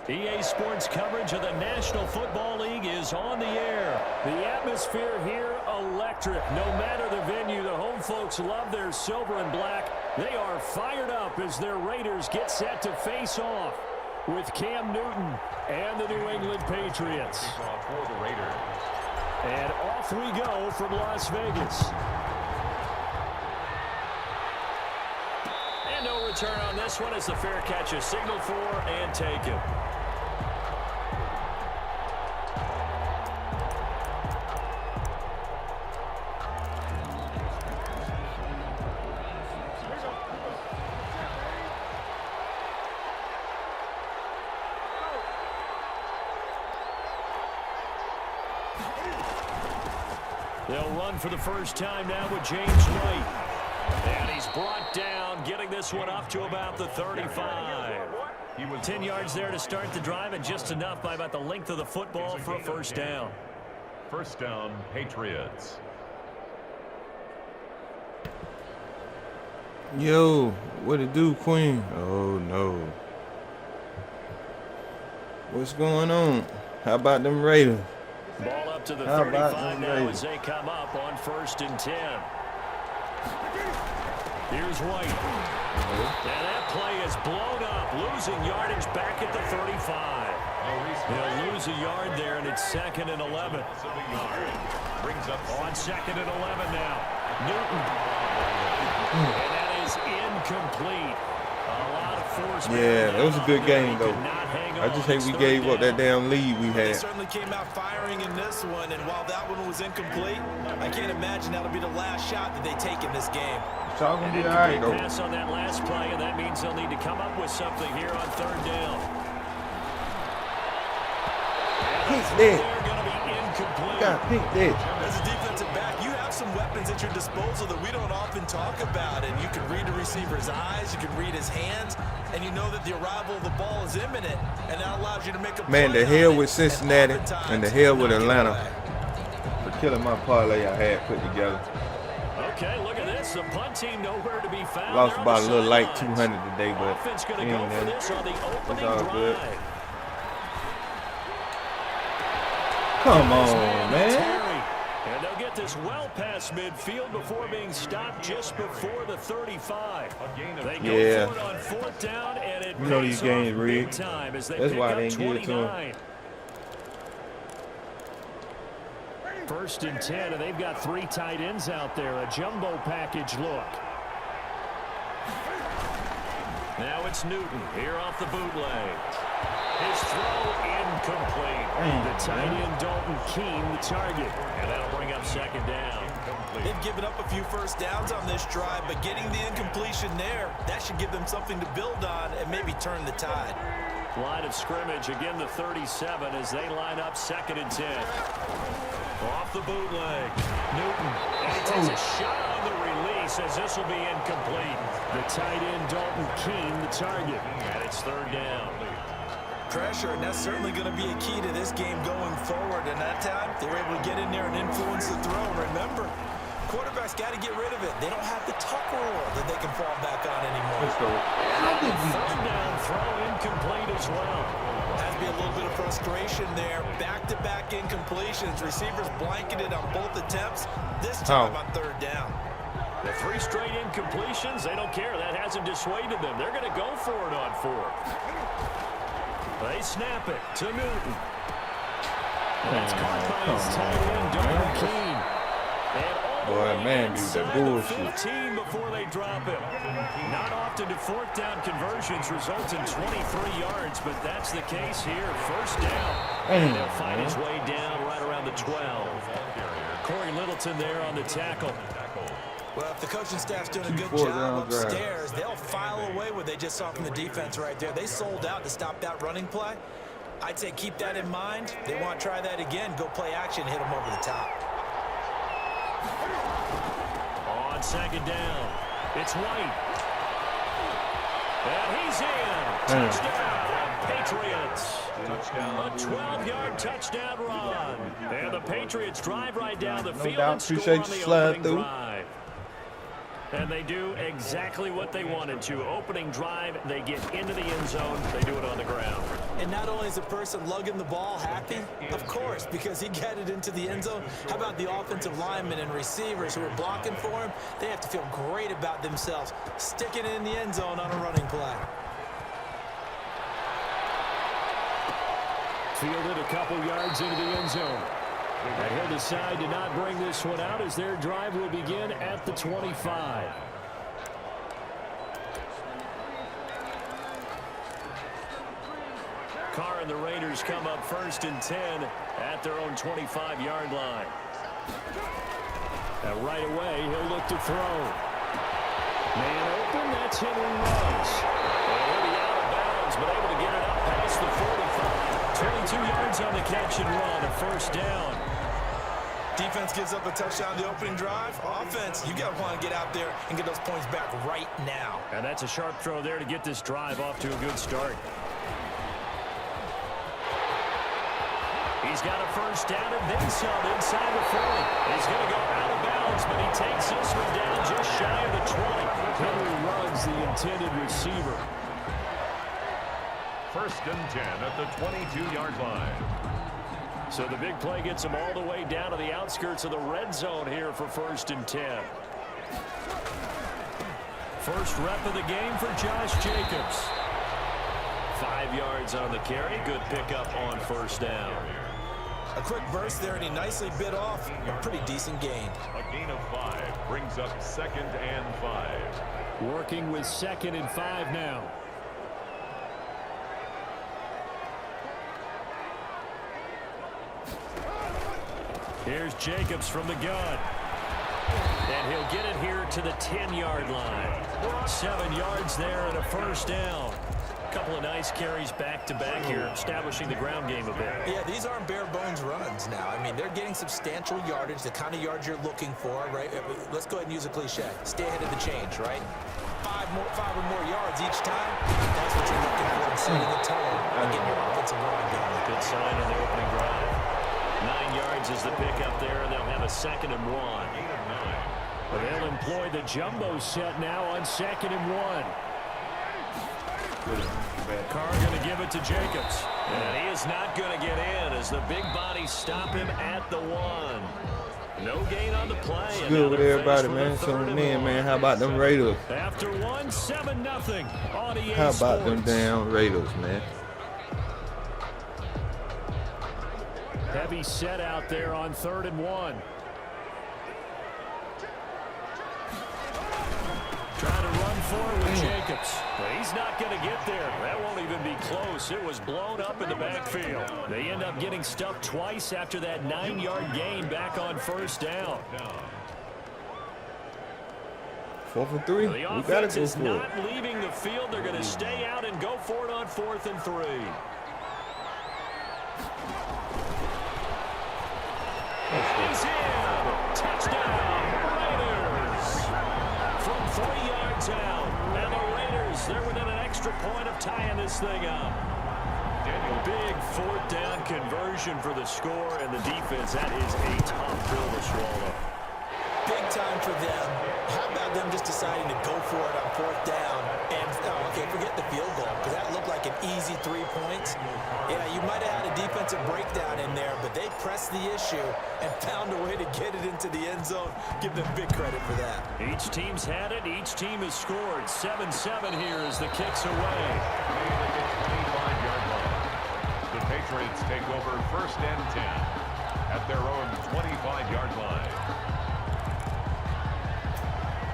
EA Sports coverage of the National Football League is on the air. The atmosphere here, electric. No matter the venue, the home folks love their silver and black. They are fired up as their Raiders get set to face off with Cam Newton and the New England Patriots. For the Raiders. And off we go from Las Vegas. And no return on this one as the fair catch is signaled for and taken. They'll run for the first time now with James White. And he's brought down, getting this one up to about the 35. 10 yards there to start the drive, and just enough by about the length of the football for a first down. First down, Patriots. Yo, what it do, Queen? Oh, no. What's going on? How about them Raiders? Ball up to the 35 now as they come up on 1st and 10. Here's White. And that play is blown up, losing yardage back at the 35. They'll lose a yard there, and it's 2nd and 11. On 2nd and 11 now. Newton. And that is incomplete. A lot of force. Yeah, that was a good game, though. I just hate we gave up that damn lead we had. They certainly came out firing in this one, and while that one was incomplete, I can't imagine that'll be the last shot that they take in this game. It's all gonna be all right, though. Pass on that last play, and that means they'll need to come up with something here on 3rd down. Pick that. They're going to be incomplete. Got pick that. As a defensive back, you have some weapons at your disposal that we don't often talk about, and you can read the receiver's eyes, you can read his hands, and you know that the arrival of the ball is imminent, and that allows you to make a play. Man, the hell with Cincinnati and the hell with Atlanta for killing my parlay I had put together. Okay, look at this. The punt team nowhere to be found. Lost about a little light 200 today, but offense going to go for this on the opening drive. Good. Come on, man. And they'll get this well past midfield before being stopped just before the 35. They go for it on 4th down, and it you know these games rigged. That's why they ain't give it to them. 1st and 10, and they've got 3 tight ends out there. A jumbo package look. Now it's Newton here off the bootleg. His throw incomplete. The tight end Dalton Keene the target, and that'll bring up 2nd down. They've given up a few first downs on this drive, but getting the incompletion there, that should give them something to build on and maybe turn the tide. Line of scrimmage, again the 37 as they line up 2nd and 10. Off the bootleg, Newton, and he takes a shot on the release as this will be incomplete. The tight end Dalton Keene the target, and it's 3rd down. Pressure, and that's certainly going to be a key to this game going forward. And that time, they were able to get in there and influence the throw. Remember, quarterbacks got to get rid of it. They don't have the tuck rule that they can fall back on anymore. Let's go. Third down throw incomplete as well. Has to be a little bit of frustration there. Back-to-back incompletions. Receivers blanketed on both attempts. This time on 3rd down. The 3 straight incompletions, they don't care. That hasn't dissuaded them. They're going to go for it on 4th. They snap it to Newton. That's caught by his tight end, Dalton Keene. Boy, man, dude, that bullshit. 15 before they drop him. Not often do 4th down conversions result in 23 yards, but that's the case here. 1st down. And they'll find his way down right around the 12. Corey Littleton there on the tackle. Well, if the coaching staff's doing a good job upstairs, they'll file away what they just saw from the defense right there. They sold out to stop that running play. I'd say keep that in mind. They want to try that again. Go play action, hit them over the top. On 2nd down, it's White. And he's in. Touchdown, Patriots. A 12-yard touchdown run. And the Patriots drive right down the field and score on the opening drive. And they do exactly what they wanted to. Opening drive, they get into the end zone. They do it on the ground. And not only is the person lugging the ball happy, of course, because he got it into the end zone. How about the offensive linemen and receivers who are blocking for him? They have to feel great about themselves, sticking it in the end zone on a running play. Fielded a couple yards into the end zone. And he'll decide to not bring this one out as their drive will begin at the 25. Carr and the Raiders come up 1st and 10 at their own 25-yard line. And right away, he'll look to throw. Man open, that's Henry Ruggs. And he'll be out of bounds, but able to get it up past the 45. 22 yards on the catch and run, a 1st down. Defense gives up a touchdown the opening drive. Offense, you got to want to get out there and get those points back right now. And that's a sharp throw there to get this drive off to a good start. He's got a 1st down and then some inside the 40. He's going to go out of bounds, but he takes this one down just shy of the 20. Henry Ruggs, the intended receiver. 1st and 10 at the 22-yard line. So the big play gets him all the way down to the outskirts of the red zone here for 1st and 10. First rep of the game for Josh Jacobs. 5 yards on the carry. Good pickup on 1st down. A quick burst there, and he nicely bit off a pretty decent gain. A gain of 5 brings up 2nd and 5. Working with 2nd and 5 now. Here's Jacobs from the gun. And he'll get it here to the 10-yard line. 7 yards there and a 1st down. A couple of nice carries back-to-back here, establishing the ground game a bit. Yeah, these aren't bare-bones runs now. I mean, they're getting substantial yardage, the kind of yards you're looking for, right? Let's go ahead and use a cliche. Stay ahead of the change, right? 5 or more yards each time. That's what you're looking for, and setting the tone and getting your offensive line going. Good sign on the opening drive. 9 yards is the pickup there, and they'll have a 2nd and 1. But they'll employ the jumbo set now on 2nd and 1. Carr going to give it to Jacobs. And he is not going to get in as the big bodies stop him at the 1. No gain on the play. It's good with everybody, man. Tuning in, man. How about them Raiders? After 7-0 on EA How about Sports. them damn Raiders, man? Heavy set out there on 3rd and 1. Trying to run forward with Jacobs. But he's not going to get there. That won't even be close. It was blown up in the backfield. They end up getting stuffed twice after that 9-yard gain back on 1st down. 4th and 3. The We got to offense go is for it. not leaving the field. They're going to stay out and go for it on 4th and 3. He's in. Touchdown, Raiders. From 3 yards out. And the Raiders, they're within an extra point of tying this thing up. Big 4th down conversion for the score, and the defense, that is a tough pill to swallow. Big time for them. How about them just deciding to go for it on 4th down? And, okay, forget the field goal, because that looked like an easy 3 points. Yeah, you might have had a defensive breakdown in there, but they pressed the issue and found a way to get it into the end zone. Give them big credit for that. Each team's had it. Each team has scored. 7-7 here as the kick's away. 25-yard line. The Patriots take over 1st and 10 at their own 25-yard line.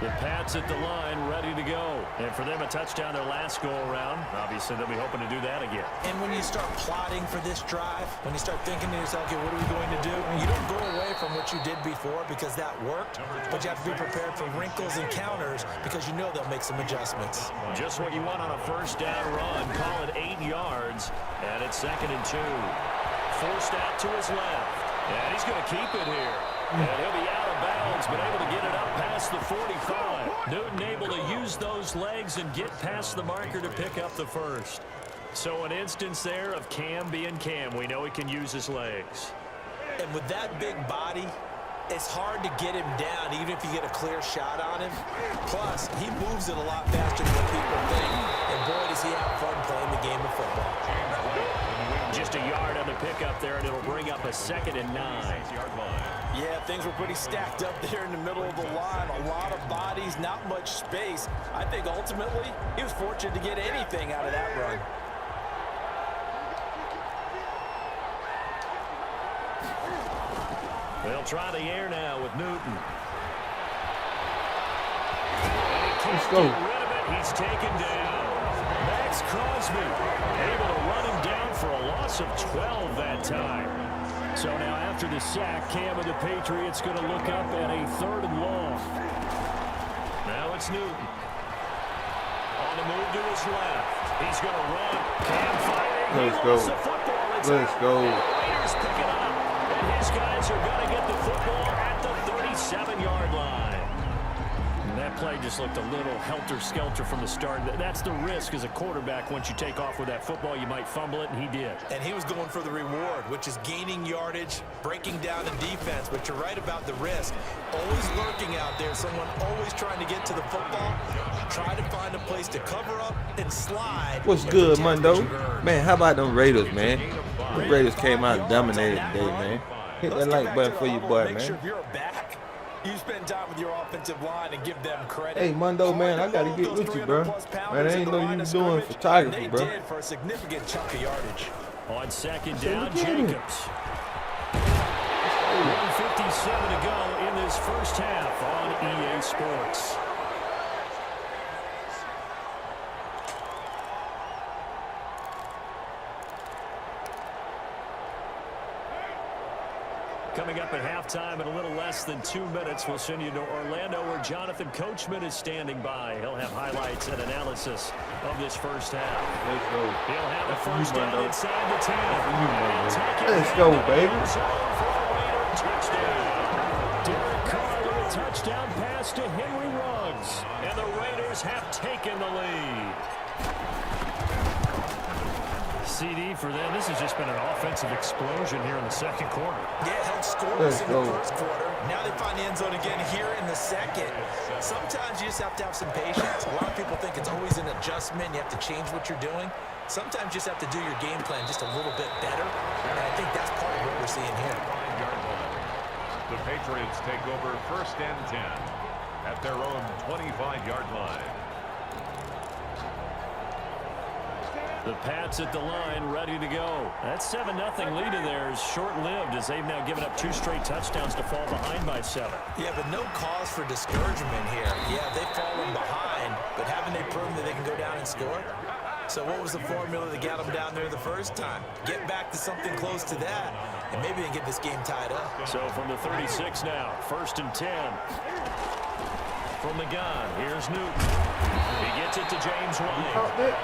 The Pats at the line, ready to go. And for them, a touchdown their last go-around. Obviously, they'll be hoping to do that again. And when you start plotting for this drive, when you start thinking to yourself, okay, what are we going to do? You don't go away from what you did before because that worked, but you have to be prepared for wrinkles and counters because you know they'll make some adjustments. Just what you want on a 1st down run. Call it 8 yards, and it's 2nd and 2. Forced out to his left. And he's going to keep it here. And he'll be out of bounds, but able to get it up past the 45. Newton able to use those legs and get past the marker to pick up the 1st. So an instance there of Cam being Cam. We know he can use his legs. And with that big body, it's hard to get him down, even if you get a clear shot on him. Plus, he moves it a lot faster than what people think. And boy, does he have fun playing the game of football. just a yard on the pickup there, and it'll bring up a 2nd and 9. Yeah, things were pretty stacked up there in the middle of the line. A lot of bodies, not much space. I think ultimately he was fortunate to get anything out of that run. They'll try the air now with Newton. Let's go. He's taken down. Max Crosby able to run him down for a loss of 12 that time. So now after the sack, Cam of the Patriots going to look up at a 3rd and long. Now it's Newton. On the move to his left. He's going to run. Cam firing. Let's go. Let's go. Raiders pick it up. And his guys are going to get the football at the 37-yard line. And that play just looked a little helter-skelter from the start. That's the risk as a quarterback. Once you take off with that football, you might fumble it, and he did. And he was going for the reward, which is gaining yardage, breaking down the defense. But you're right about the risk. Always lurking out there, someone always trying to get to the football. Try to find a place to cover up and slide. What's good, Mundo? Man, how about them Raiders, man? The Raiders came out and dominated today, man. Hit that like button for your boy, man. Sure you're back. You spend time with your offensive line and give them credit. Hey, Mundo, man, I gotta get with you, bro. Man, I ain't know you was doing photography, bro. They did for a significant chunk of yardage. On 2nd down, Jacobs. 1:57 to go in this first half on EA Sports. Coming up at halftime in a little less than 2 minutes, we'll send you to Orlando where Jonathan Coachman is standing by. He'll have highlights and analysis of this first half. Let's go. He'll have the first down inside the 10. Let's go, baby. Touchdown. Derek Carr with a touchdown pass to Henry Ruggs. And the Raiders have taken the lead. CD for them. This has just been an offensive explosion here in the 2nd quarter. Yeah, held scoreless in the 1st quarter. Now they find the end zone again here in the 2nd. Sometimes you just have to have some patience. A lot of people think it's always an adjustment. You have to change what you're doing. Sometimes you just have to do your game plan just a little bit better. And I think that's part of what we're seeing here. The Patriots take over 1st and 10 at their own 25-yard line. The Pats at the line, ready to go. That 7-0 lead of theirs short-lived as they've now given up 2 straight touchdowns to fall behind by 7. Yeah, but no cause for discouragement here. Yeah, they've fallen behind, but haven't they proven that they can go down and score? So what was the formula that got them down there the first time? Get back to something close to that, and maybe they can get this game tied up. So from the 36 now, 1st and 10. From the gun, here's Newton. He gets it to James White.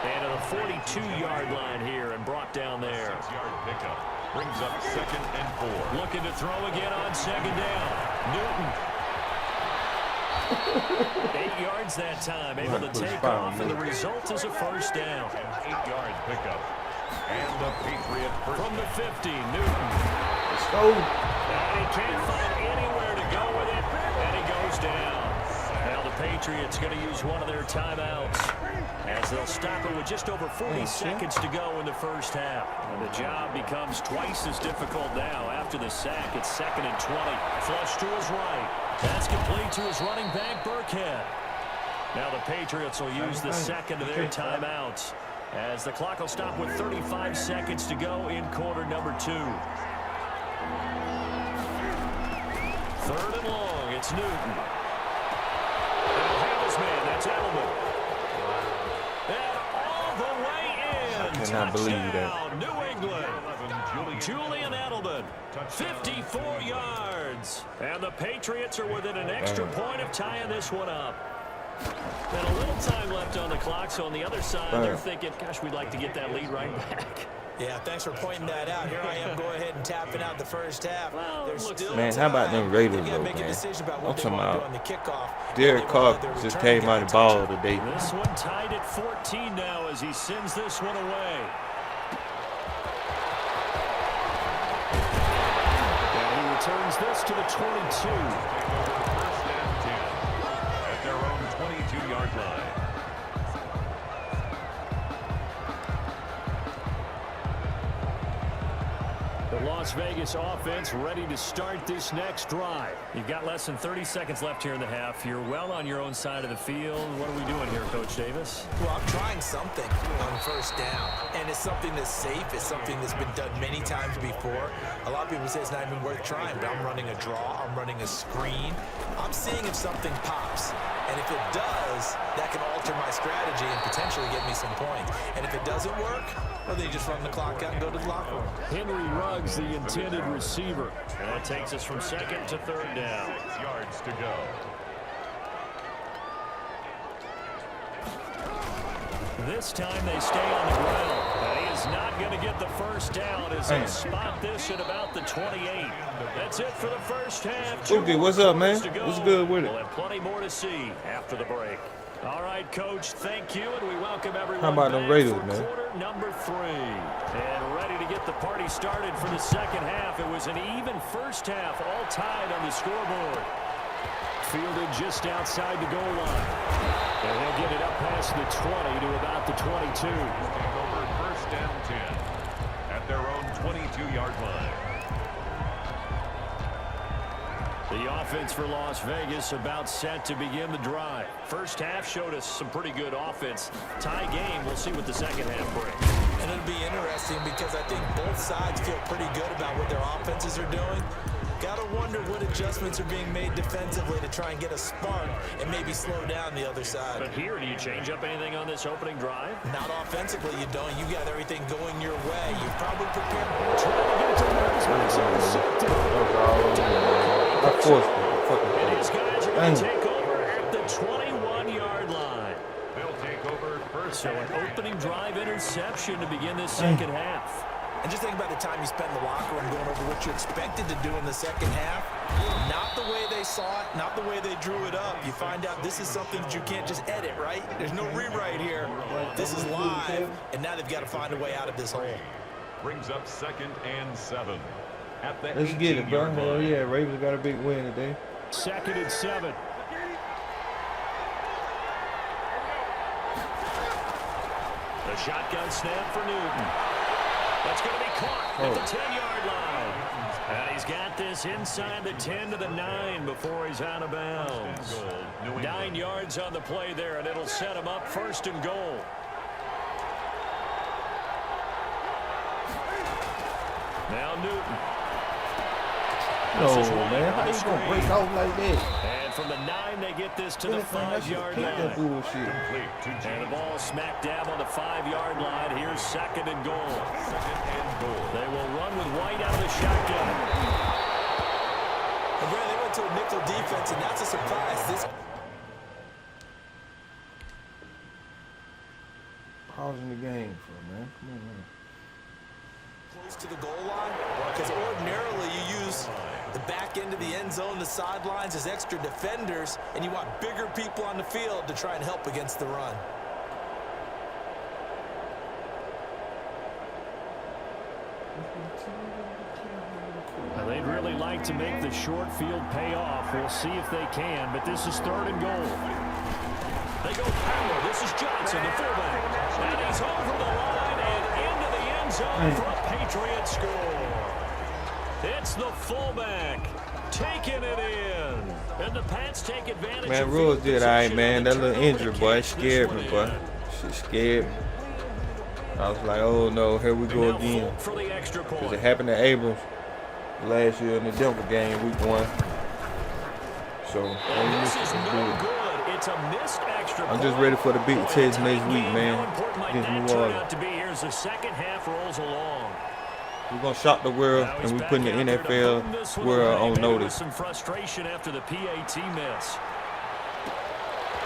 And to the 42-yard line here and brought down there. 6-yard pickup brings up 2nd and 4. Looking to throw again on 2nd down. Newton. 8 yards that time, able to take off, and the result is a first down. 8-yard pickup. And the Patriot first from the 50, Newton. Let's go. And he can't find anywhere to go with it, and he goes down. Now the Patriots going to use one of their timeouts as they'll stop it with just over 40 seconds to go in the first half. And the job becomes twice as difficult now after the sack. It's 2nd and 20. Flush to his right. That's complete to his running back, Burkhead. Now the Patriots will use the 2nd of their timeouts as the clock will stop with 35 seconds to go in quarter number 2. 3rd and long. It's Newton. And he'll have his man. That's Edelman. And all the way in. I cannot believe that. New England. Julian Edelman, 54 yards. And the Patriots are within an extra point of tying this one up. And a little time left on the clock, so on the other side, they're thinking, gosh, we'd like to get that lead right back. Yeah, thanks for pointing that out. Here I am, go ahead and tapping out the first half. Well, man, how about them Raiders, though, man? I'm talking about Derek Carr just came out of the ball today. This one tied at 14 now as he sends this one away. And he returns this to the 22. At their own 22-yard line. The Las Vegas offense ready to start this next drive. You've got less than 30 seconds left here in the half. You're well on your own side of the field. What are we doing here, Coach Davis? Well, I'm trying something on first down, and it's something that's safe. It's something that's been done many times before. A lot of people say it's not even worth trying, but I'm running a draw. I'm running a screen. I'm seeing if something pops, and if it does, that can alter my strategy and potentially get me some points. And if it doesn't work, well, then you just run the clock out and go to the locker room. Henry Ruggs, the intended receiver. And that takes us from second to third down. 6 yards to go. This time they stay on the ground. And he is not going to get the first down as they spot this at about the 28. That's it for the first half. Okay, what's up, man? What's good with it? We'll have plenty more to see after the break. All right, Coach, thank you, and we welcome everyone How about them Raiders, man? quarter number 3. And ready to get the party started for the second half. It was an even first half, all tied on the scoreboard. Fielded just outside the goal line. And they'll get it up past the 20 to about the 22. Take over first and 10 at their own 22-yard line. The offense for Las Vegas about set to begin the drive. First half showed us some pretty good offense. Tie game. We'll see what the second half brings. And it'll be interesting because I think both sides feel pretty good about what their offenses are doing. Gotta wonder what adjustments are being made defensively to try and get a spark and maybe slow down the other side. But here, do you change up anything on this opening drive? Not offensively, you don't. You got everything going your way. You've probably prepared. Trying to get to Ruggs, but it's intercepted. I forced it. And these guys are going to take over at the 21-yard line. They'll take over first. So an opening drive interception to begin this second half. And just think about the time you spent in the locker room going over what you expected to do in the second half. Not the way they saw it, not the way they drew it up. You find out this is something that you can't just edit, right? There's no rewrite here. This is live, and now they've got to find a way out of this hole. Brings up 2nd and 7 at the Let's get it, bro. 18-yard Hell line. yeah, Ravens got a big win today. 2nd and 7. The shotgun snap for Newton. That's going to be caught at the 10-yard line. And he's got this inside the 10 to the 9 before he's out of bounds. 9 yards on the play there, and it'll set him up 1st and goal. Now Newton. No, man. How you gonna break out like that? And from the 9, they get this to the 5-yard That line. bullshit. Complete to And the James. ball smack dab on the 5-yard line. Here's 2nd and goal. 2nd and goal. They will run with White out of the shotgun. And Brad, they went to a nickel defense, and that's a surprise. This Pausing the game for, man. Come on, man. close to the goal line, because ordinarily you use the back end of the end zone, the sidelines as extra defenders, and you want bigger people on the field to try and help against the run. Now, they'd really like to make the short field pay off. We'll see if they can, but this is 3rd and goal. They go power. This is Johnson, the fullback. And he's over the line and into the end zone for a Patriot score. It's the fullback taking it in. And the Pats take advantage Man, of Rules field did all right, position man. on That the little turnover injury, to boy, catch this scared me, one boy. in. Shit scared me. I was like, oh no, here we go Now again. Fulton for the extra Because point. it happened to Abrams last year in the Denver game, week 1. So, And this is no good. It's a missed extra I'm just point. ready for the big Boy, test tight next week, game. man. How important might Against that New turn Orleans. out to be here as the second half rolls along? We're going to shock the world, Now he's and we're back putting the out there to NFL boom this one world away. on Maybe notice. with some frustration after the PAT miss.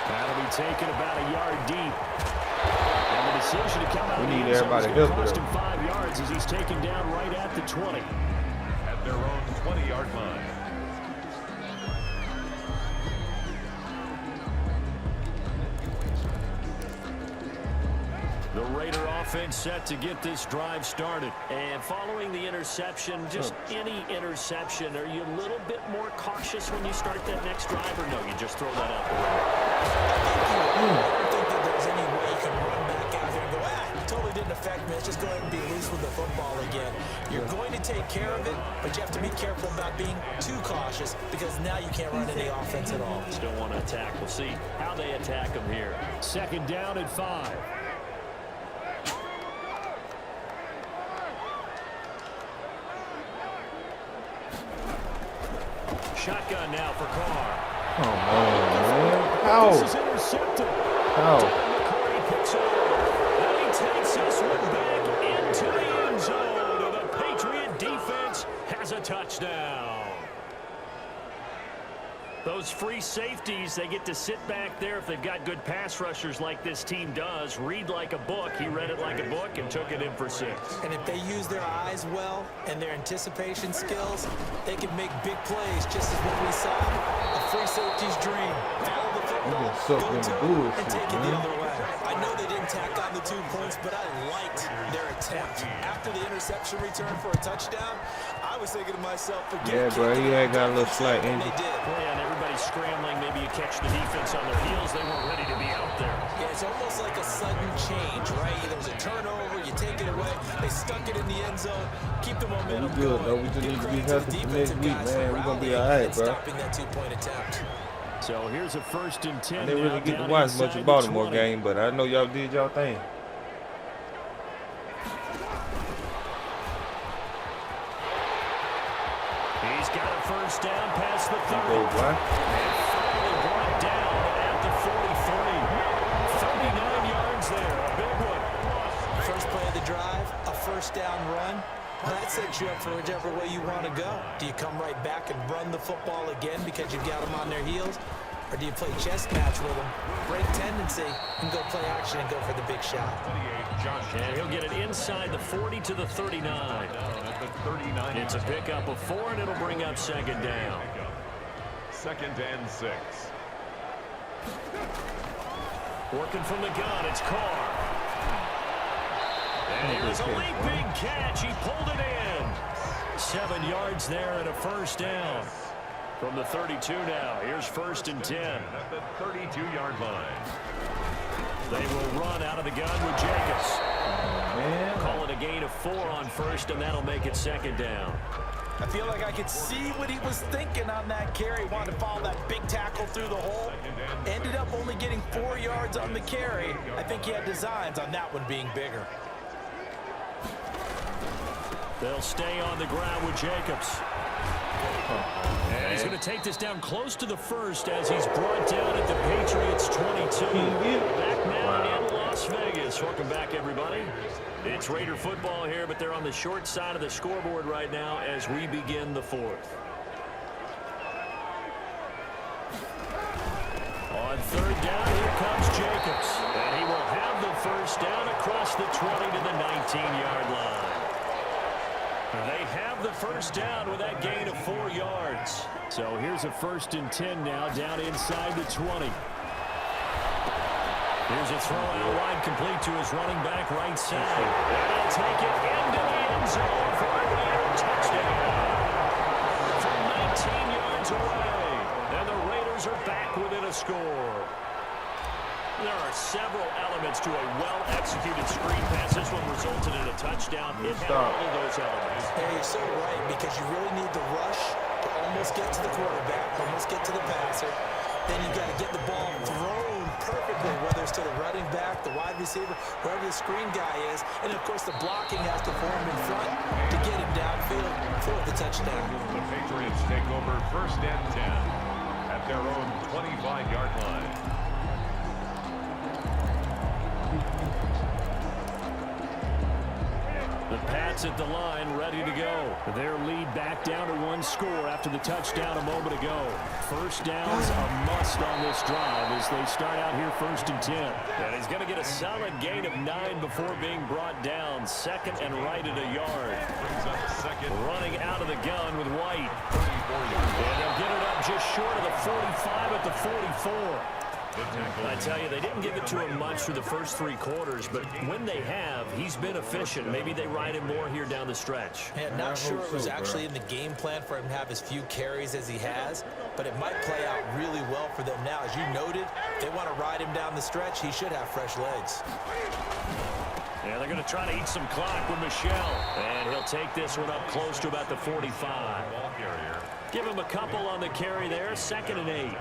That'll be taken about a yard deep. And the decision to come out We of the need end zone is everybody going to help cost with him 5 yards as he's taken down right at the 20. At their own 20-yard line. The Raider offense set to get this drive started. And following the interception, just any interception, are you a little bit more cautious when you start that next drive, or no, you just throw that out the window? I don't think that there's any way you can run back out there and go, it totally didn't affect me. Let's just go ahead and be loose with the football again. You're going to take care of it, but you have to be careful about being too cautious because now you can't run any offense at all. Still want to attack. We'll see how they attack them here. 2nd down and 5. Shotgun now for Carr. Come on, man. How? This is intercepted. How? McCourty picks it up. And he takes this one back into the end zone. And the Patriot defense has a touchdown. Those free safeties, they get to sit back there if they've got good pass rushers like this team does. Read like a book. He read it like a book and took it in for 6. And if they use their eyes well and their anticipation skills, they can make big plays, just as what we saw. A free safety's dream. Follow the football, go to it, and take it the other way. I know they didn't tack on the 2 points, but I liked their attempt. After the interception return for a touchdown, I was thinking to myself, yeah, bro, he had got a little slight injury. They did. Yeah, and everybody's scrambling. Maybe you catch the defense on their heels. They weren't ready to be out there. Yeah, it's almost like a sudden change, right? There was a turnover, you take it away. They stuck it in the end zone. Keep the momentum We good, going. though. We just need to be healthy for next week, man. We're going to be all right, bro. Stopping that 2-point attempt. So here's a 1st and 10. I didn't really get to watch much of Baltimore game, but I know y'all did y'all thing. He's got a 1st down past the 30. Go, boy. And finally brought down at the 43. 39 yards there. A big one. First play of the drive, a 1st down run. That sets you up for whichever way you want to go. Do you come right back and run the football again because you've got them on their heels? Or do you play chess match with them, break tendency, and go play action and go for the big shot? And he'll get it inside the 40 to the 39. It's a pickup of 4, and it'll bring up 2nd down. 2nd and 6. Working from the gun, it's Carr. And here's a leaping catch. He pulled it in. 7 yards there and a 1st down. From the 32 now, here's 1st and 10. At the 32-yard line. They will run out of the gun with Jacobs. Man. Call it a gain of 4 on 1st, and that'll make it 2nd down. I feel like I could see what he was thinking on that carry. Wanted to follow that big tackle through the hole. Ended up only getting 4 yards on the carry. I think he had designs on that one being bigger. They'll stay on the ground with Jacobs. And he's going to take this down close to the 1st as he's brought down at the Patriots 22. Back now in Las Vegas. Welcome back, everybody. It's Raider football here, but they're on the short side of the scoreboard right now as we begin the 4th. On 3rd down, here comes Jacobs. And he will have the 1st down across the 20 to the 19-yard line. They have the 1st down with that gain of 4 yards. So here's a 1st and 10 now down inside the 20. Here's a throw out wide complete to his running back right side. And he'll take it into the end zone for a touchdown. From 19 yards away. And the Raiders are back within a score. There are several elements to a well-executed screen pass. This one resulted in a touchdown. It had all of those elements. Yeah, you're so right, because you really need the rush to almost get to the quarterback, almost get to the passer. Then you've got to get the ball thrown perfectly, whether it's to the running back, the wide receiver, wherever the screen guy is. And, of course, the blocking has to form in front to get him downfield for the touchdown. The Patriots take over 1st and 10 at their own 25-yard line. The Pats at the line, ready to go. Their lead back down to 1 score after the touchdown a moment ago. 1st down's a must on this drive as they start out here 1st and 10. And he's going to get a solid gain of 9 before being brought down. 2nd and right at a yard. Running out of the gun with White. And they'll get it up just short of the 45 at the 44. I tell you, they didn't give it to him much through the first 3 quarters, but when they have, he's been efficient. Maybe they ride him more here down the stretch. Yeah, not sure it was actually in the game plan for him to have as few carries as he has, but it might play out really well for them now. As you noted, if they want to ride him down the stretch, he should have fresh legs. Yeah, they're going to try to eat some clock with Michelle. And he'll take this one up close to about the 45. Give him a couple on the carry there, 2nd and 8.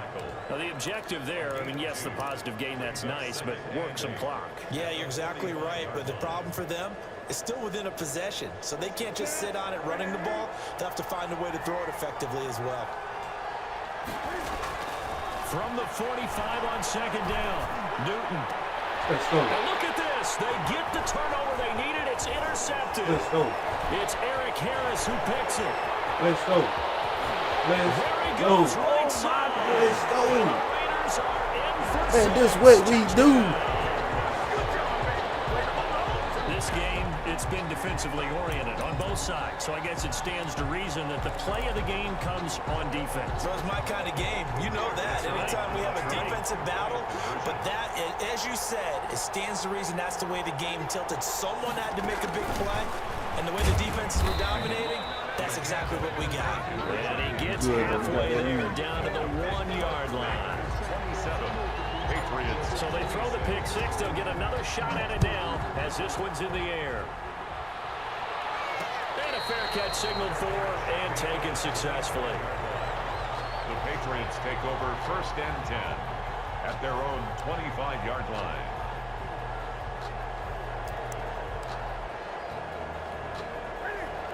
Now, the objective there, I mean, yes, the positive gain, that's nice, but work some clock. Yeah, you're exactly right, but the problem for them is still within a possession, so they can't just sit on it running the ball. They'll have to find a way to throw it effectively as well. From the 45 on 2nd down, Newton. Let's go. And look at this. They get the turnover they needed. It's intercepted. Let's go. It's Eric Harris who picks it. Let's go. Let's go. Right side. Let's go. Raiders are in for Man, this is what we do. This game, it's been defensively oriented on both sides, so I guess it stands to reason that the play of the game comes on defense. So it's my kind of game. You know that. Anytime we have a defensive battle, but that, as you said, it stands to reason that's the way the game tilted. Someone had to make a big play, and the way the defenses were dominating, that's exactly what we got. And he gets halfway there down to the 1-yard line. 27, Patriots. So they throw the pick six. They'll get another shot at it now as this one's in the air. And a fair catch signaled for and taken successfully. The Patriots take over 1st and 10 at their own 25-yard line.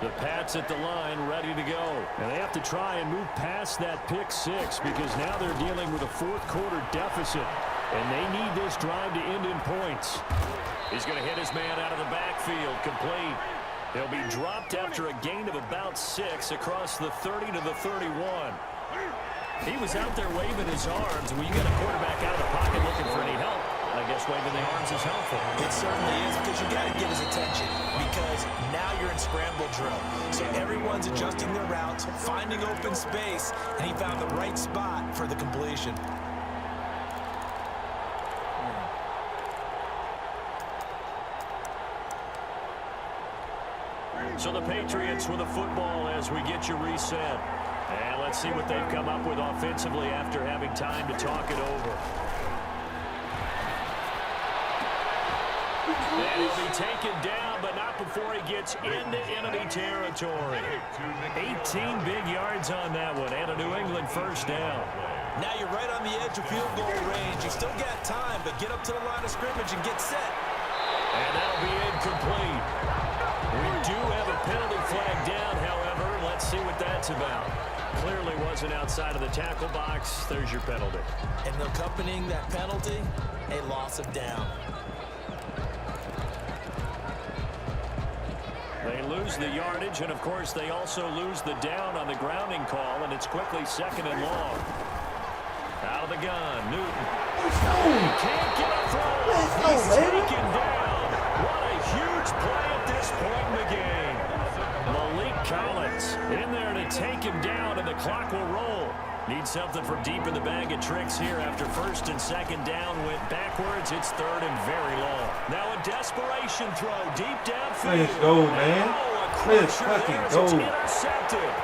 The Pats at the line, ready to go. And they have to try and move past that pick six because now they're dealing with a 4th quarter deficit. And they need this drive to end in points. He's going to hit his man out of the backfield, complete. He'll be dropped after a gain of about 6 across the 30 to the 31. He was out there waving his arms. When you get a quarterback out of the pocket looking for any help, I guess waving the arms is helpful. It certainly is, because you got to get his attention, because now you're in scramble drill. So everyone's adjusting their routes, finding open space, and he found the right spot for the completion. So the Patriots with the football as we get you reset. And let's see what they've come up with offensively after having time to talk it over. And he'll be taken down, but not before he gets into enemy territory. 18 big yards on that one, and a New England 1st down. Now you're right on the edge of field goal range. You still got time, but get up to the line of scrimmage and get set. And that'll be incomplete. We do have a penalty flag down, however. Let's see what that's about. Clearly wasn't outside of the tackle box. There's your penalty. And accompanying that penalty, a loss of down. They lose the yardage, and, of course, they also lose the down on the grounding call, and it's quickly 2nd and long. Out of the gun, Newton. He can't get a throw. He's taken down. What a huge play at this point in the game. Malik Collins in there to take him down, and the clock will roll. Need something from deep in the bag of tricks here after 1st and 2nd down went backwards. It's 3rd and very long. Now a desperation throw deep downfield. Let's go, man. Let's fucking go. Intercepted.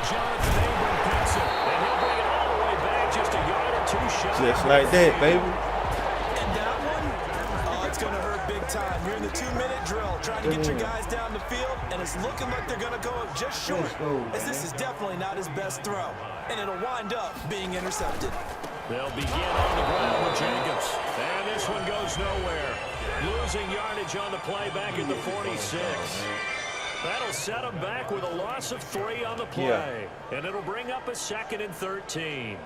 Jonathan Abram picks it, and he'll bring it all the way back just a yard or 2 shy. Just like that, baby. And that one, oh, it's going to hurt big time. You're in the 2-minute drill trying to get your guys down the field, and it's looking like they're going to go just short. As this is definitely not his best throw, and it'll wind up being intercepted. They'll begin on the ground with Jacobs. And this one goes nowhere. Losing yardage on the play back at the 46. That'll set them back with a loss of 3 on the play. Yeah. And it'll bring up a 2nd and 13.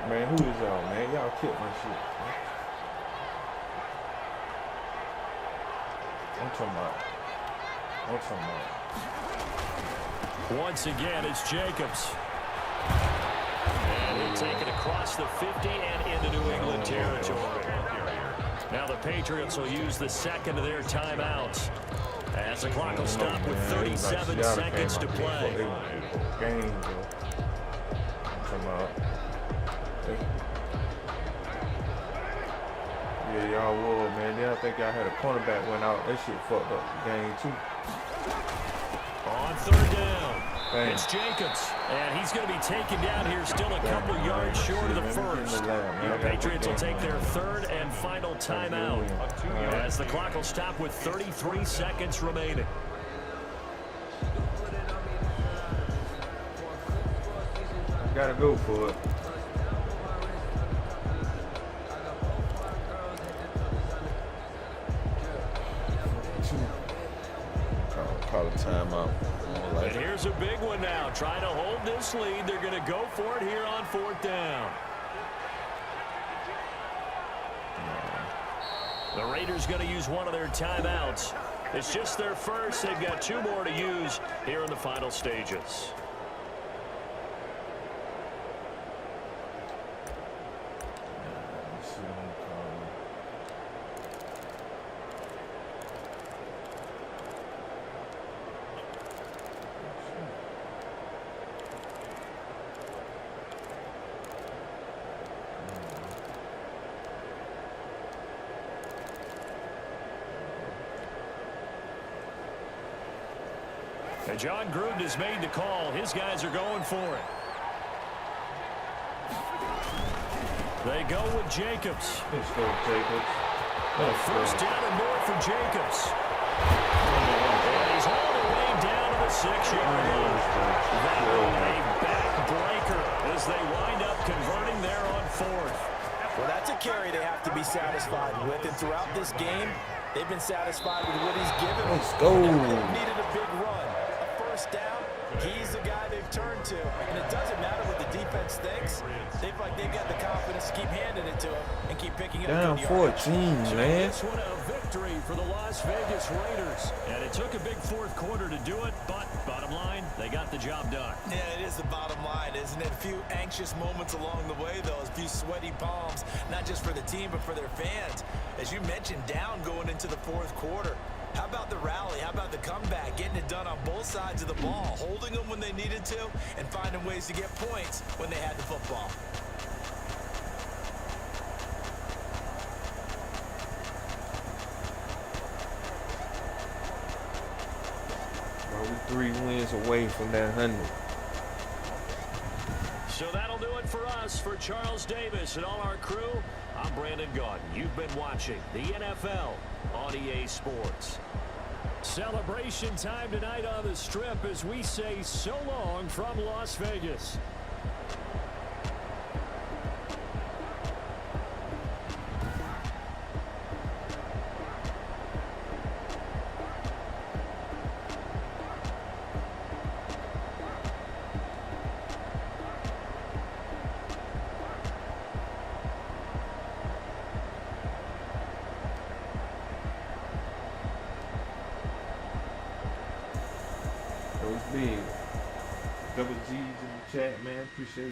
Man, who is y'all, man? Y'all killed my shit. I'm talking about. Once again, it's Jacobs. And he'll take it across the 50 and into New England territory. Now the Patriots will use the 2nd of their timeouts as the clock will stop with 37 seconds to play. Yeah, y'all would, man. Then I think y'all had a cornerback went out. That shit fucked up the game, too. On 3rd down. It's Jacobs, and he's going to be taken down here still a couple yards short of the first. The Patriots will take their third and final timeout as the clock will stop with 33 seconds remaining. Gotta go for it. Call a timeout. And here's a big one now. Trying to hold this lead. They're going to go for it here on 4th down. The Raiders going to use one of their timeouts. It's just their first. They've got 2 more to use here in the final stages. And John Gruden has made the call. His guys are going for it. They go with Jacobs. Let's go, Jacobs. First down and more for Jacobs. And he's all the way down to the 6-yard line. That a backbreaker as they wind up converting there on 4th. Well, that's a carry they have to be satisfied with. And throughout this game, they've been satisfied with what he's given. Let's go. They've needed a big run. First down, he's the guy they've turned to, and it doesn't matter what the defense thinks. They've got the confidence to keep handing it to him and keep picking up. Down 14, man. This one a victory for the Las Vegas Raiders, and it took a big 4th quarter to do it, but bottom line, they got the job done. Yeah, it is the bottom line, isn't it? A few anxious moments along the way, though, a few sweaty palms, not just for the team, but for their fans. As you mentioned, down going into the 4th quarter. How about the rally? How about the comeback? Getting it done on both sides of the ball, holding them when they needed to, and finding ways to get points when they had the football. We're 3 wins away from that 100. So that'll do it for us. For Charles Davis and all our crew, I'm Brandon Gaudin. You've been watching the NFL on EA Sports. Celebration time tonight on the Strip as we say so long from Las Vegas. Big. Double G's in the chat, man. Appreciate it.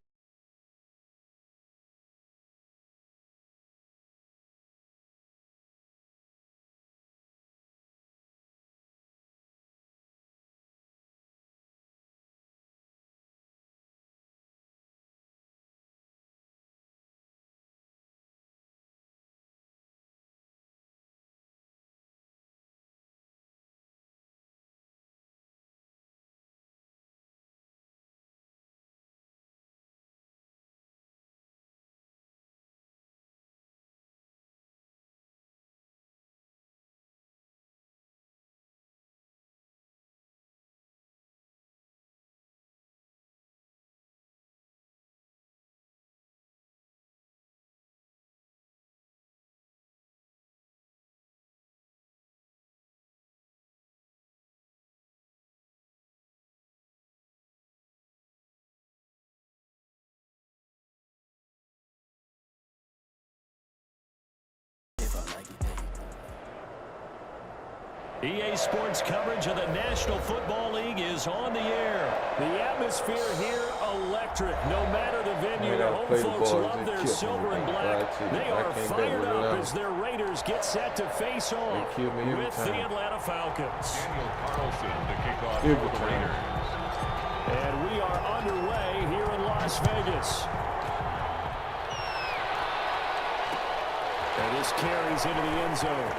EA Sports coverage of the National Football League is on the air. The atmosphere here electric. No matter the venue, the home folks love their silver and black. They are fired up as their Raiders get set to face off with the Atlanta Falcons. Daniel Carlson to kick off for the Raiders. And we are underway here in Las Vegas. And this carries into the end zone.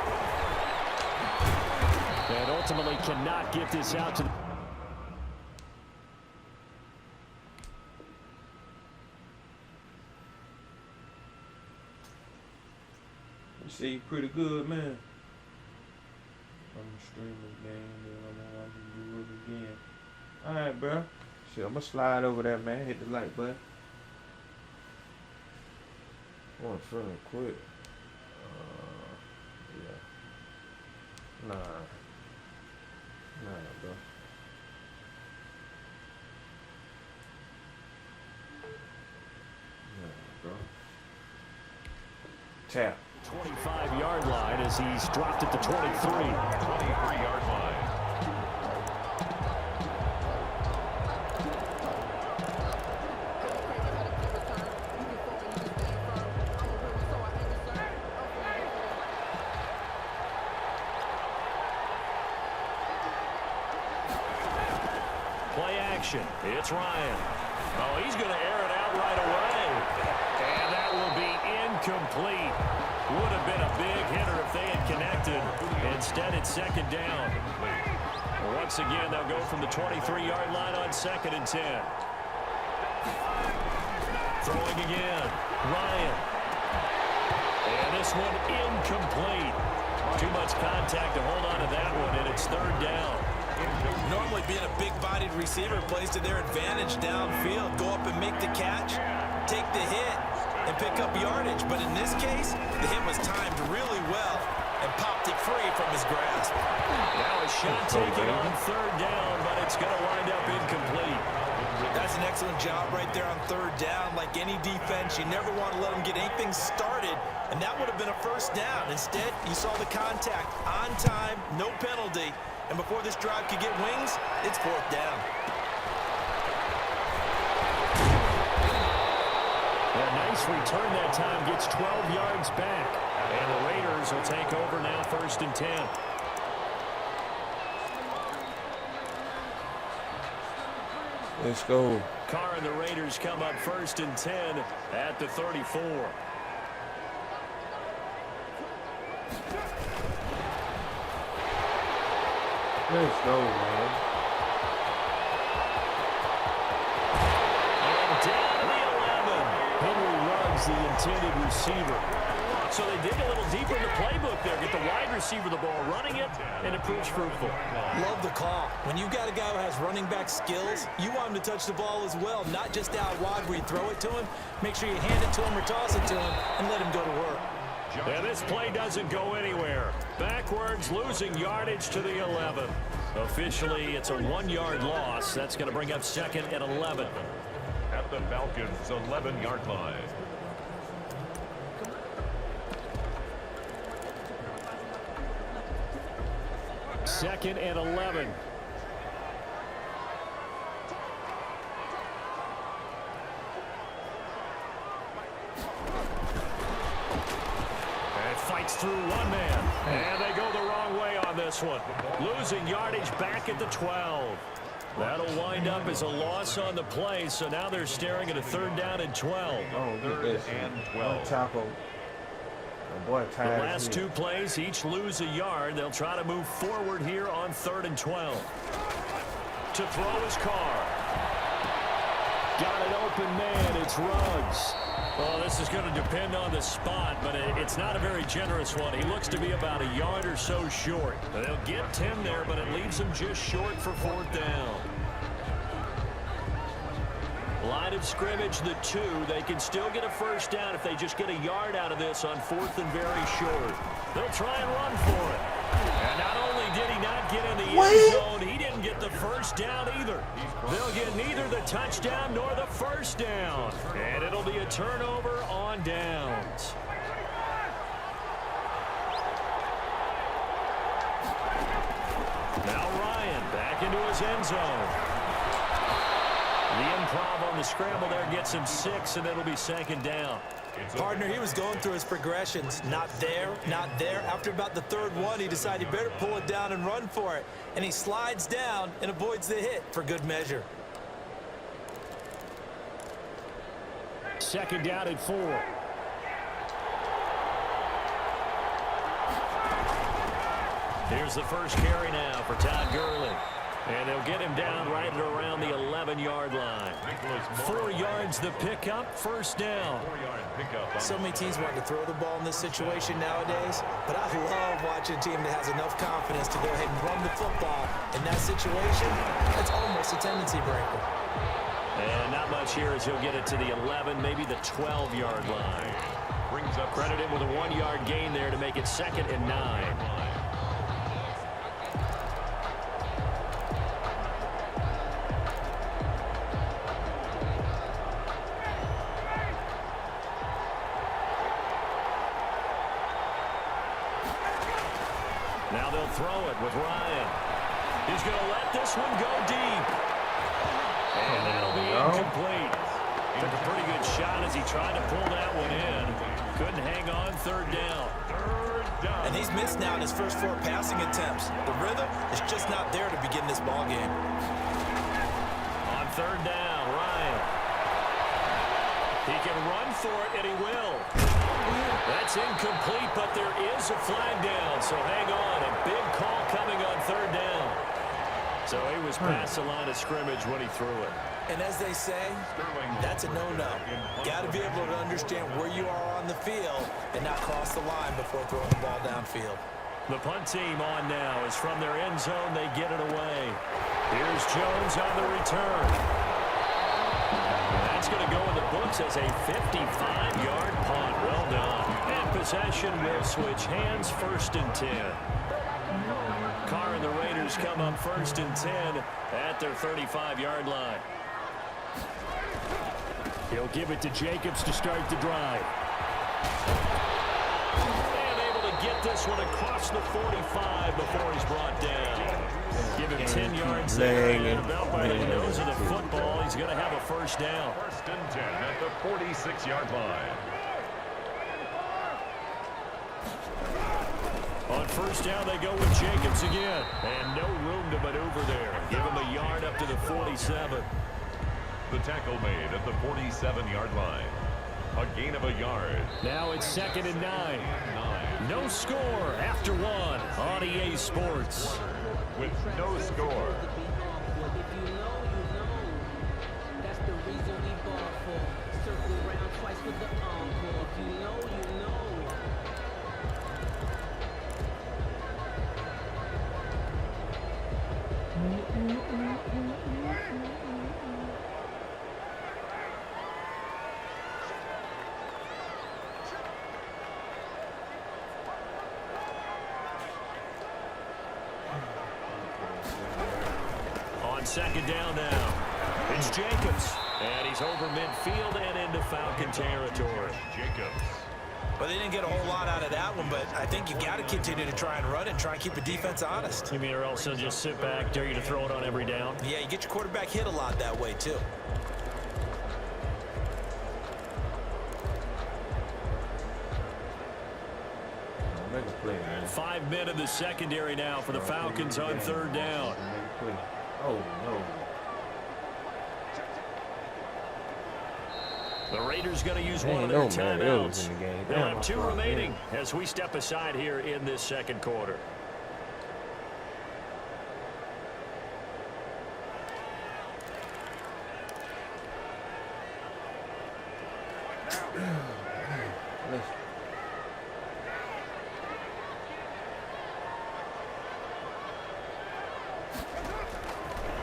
And ultimately cannot get this out to the... say you pretty good, man. I'm streaming game, then I'm gonna do it again. Alright, bro. Shit, I'm gonna slide over there, man. Hit the like button. I want to film quick. Yeah. Nah, bro. Bro. Tap. 25-yard line as he's dropped at the 23. 23-yard line. Play action. It's Ryan. Oh, he's going to air it out right away. And that will be incomplete. Would have been a big hitter if they had connected. Instead, it's second down. Once again, they'll go from the 23-yard line on 2nd and 10. Throwing again. Ryan. And this one incomplete. Too much contact to hold on to that one, and it's 3rd down. Normally being a big-bodied receiver plays to their advantage downfield. Go up and make the catch, take the hit, and pick up yardage. But in this case, the hit was timed really well and popped it free from his grasp. Now a shot taken on 3rd down, but it's going to wind up incomplete. That's an excellent job right there on 3rd down. Like any defense, you never want to let them get anything started, and that would have been a 1st down. Instead, you saw the contact on time, no penalty. And before this drive could get wings, it's 4th down. A nice return that time, gets 12 yards back. And the Raiders will take over now, 1st and 10. Let's go. Carr and the Raiders come up 1st and 10 at the 34. Let's go, man. And down the 11. Henry Ruggs, the intended receiver. So they dig a little deeper in the playbook there. Get the wide receiver the ball, running it, and it proves fruitful. Love the call. When you've got a guy who has running back skills, you want him to touch the ball as well, not just out wide where you throw it to him. Make sure you hand it to him or toss it to him and let him go to work. And this play doesn't go anywhere. Backwards, losing yardage to the 11. Officially, it's a 1-yard loss. That's going to bring up 2nd and 11. At the Falcons' 11-yard line. Second and 11. Fights through one man, and they go the wrong way on this one. Losing yardage back at the 12. That'll wind up as a loss on the play, so now they're staring at a 3rd down and 12. Oh, look at 3rd and 12. Taco. Boy, the last 2 plays each lose a yard. They'll try to move forward here on 3rd and 12. To throw his Carr. Got an open man. It's Ruggs. Well, this is going to depend on the spot, but it's not a very generous one. He looks to be about a yard or so short. They'll get 10 there, but it leaves him just short for 4th down. Line of scrimmage, the 2. They can still get a 1st down if they just get a yard out of this on 4th and very short. They'll try and run for it. And not only did he not get in the end zone, he didn't get the 1st down either. They'll get neither the touchdown nor the 1st down. And it'll be a turnover on downs. Now Ryan back into his end zone. The improv on the scramble there gets him 6, and it'll be 2nd down. Partner, he was going through his progressions. Not there, not there. After about the 3rd one, he decided he better pull it down and run for it. And he slides down and avoids the hit for good measure. 2nd down and 4. Here's the first carry now for Todd Gurley. And they'll get him down right at around the 11-yard line. 4 yards the pickup, first down. So many teams want to throw the ball in this situation nowadays, but I love watching a team that has enough confidence to go ahead and run the football. In that situation, that's almost a tendency breaker. And not much here as he'll get it to the 11, maybe the 12-yard line. Brings up Credit him with a 1-yard gain there to make it 2nd and 9. Now they'll throw it with Ryan. He's going to let this one go deep. And that'll be incomplete. Took a pretty good shot as he tried to pull that one in. Couldn't hang on, 3rd down. And he's missed now in his first 4 passing attempts. The rhythm is just not there to begin this ball game. On 3rd down, Ryan. He can run for it, and he will. That's incomplete, but there is a flag down, so hang on. A big call coming on 3rd down. So he was past the line of scrimmage when he threw it. And as they say, that's a no-no. Got to be able to understand where you are on the field and not cross the line before throwing the ball downfield. The punt team on now is from their end zone. They get it away. Here's Jones on the return. That's going to go in the books as a 55-yard punt. Well done. And possession will switch hands, 1st and 10. Carr and the Raiders come up 1st and 10 at their 35-yard line. He'll give it to Jacobs to start the drive. And able to get this one across the 45 before he's brought down. Give him 10 yards there. And about by the nose of the football, he's going to have a 1st down. 1st and 10 at the 46-yard line. On 1st down, they go with Jacobs again. And no room to maneuver there. Give him a yard up to the 47. The tackle made at the 47-yard line. A gain of a yard. Now it's 2nd and 9. No score after 1 on EA Sports. With no score. On 2nd down now, it's Jacobs, and he's over midfield and into Falcon territory. Jacobs. Well, they didn't get a whole lot out of that one, but I think you got to continue to try and run it and try and keep the defense honest. You mean or else they'll just sit back, dare you to throw it on every down? Yeah, you get your quarterback hit a lot that way, too. Make a play, man. 5 men in the secondary now for the Falcons on 3rd down. Oh, no. The Raiders going to use one of their timeouts. They'll have 2 remaining as we step aside here in this 2nd quarter.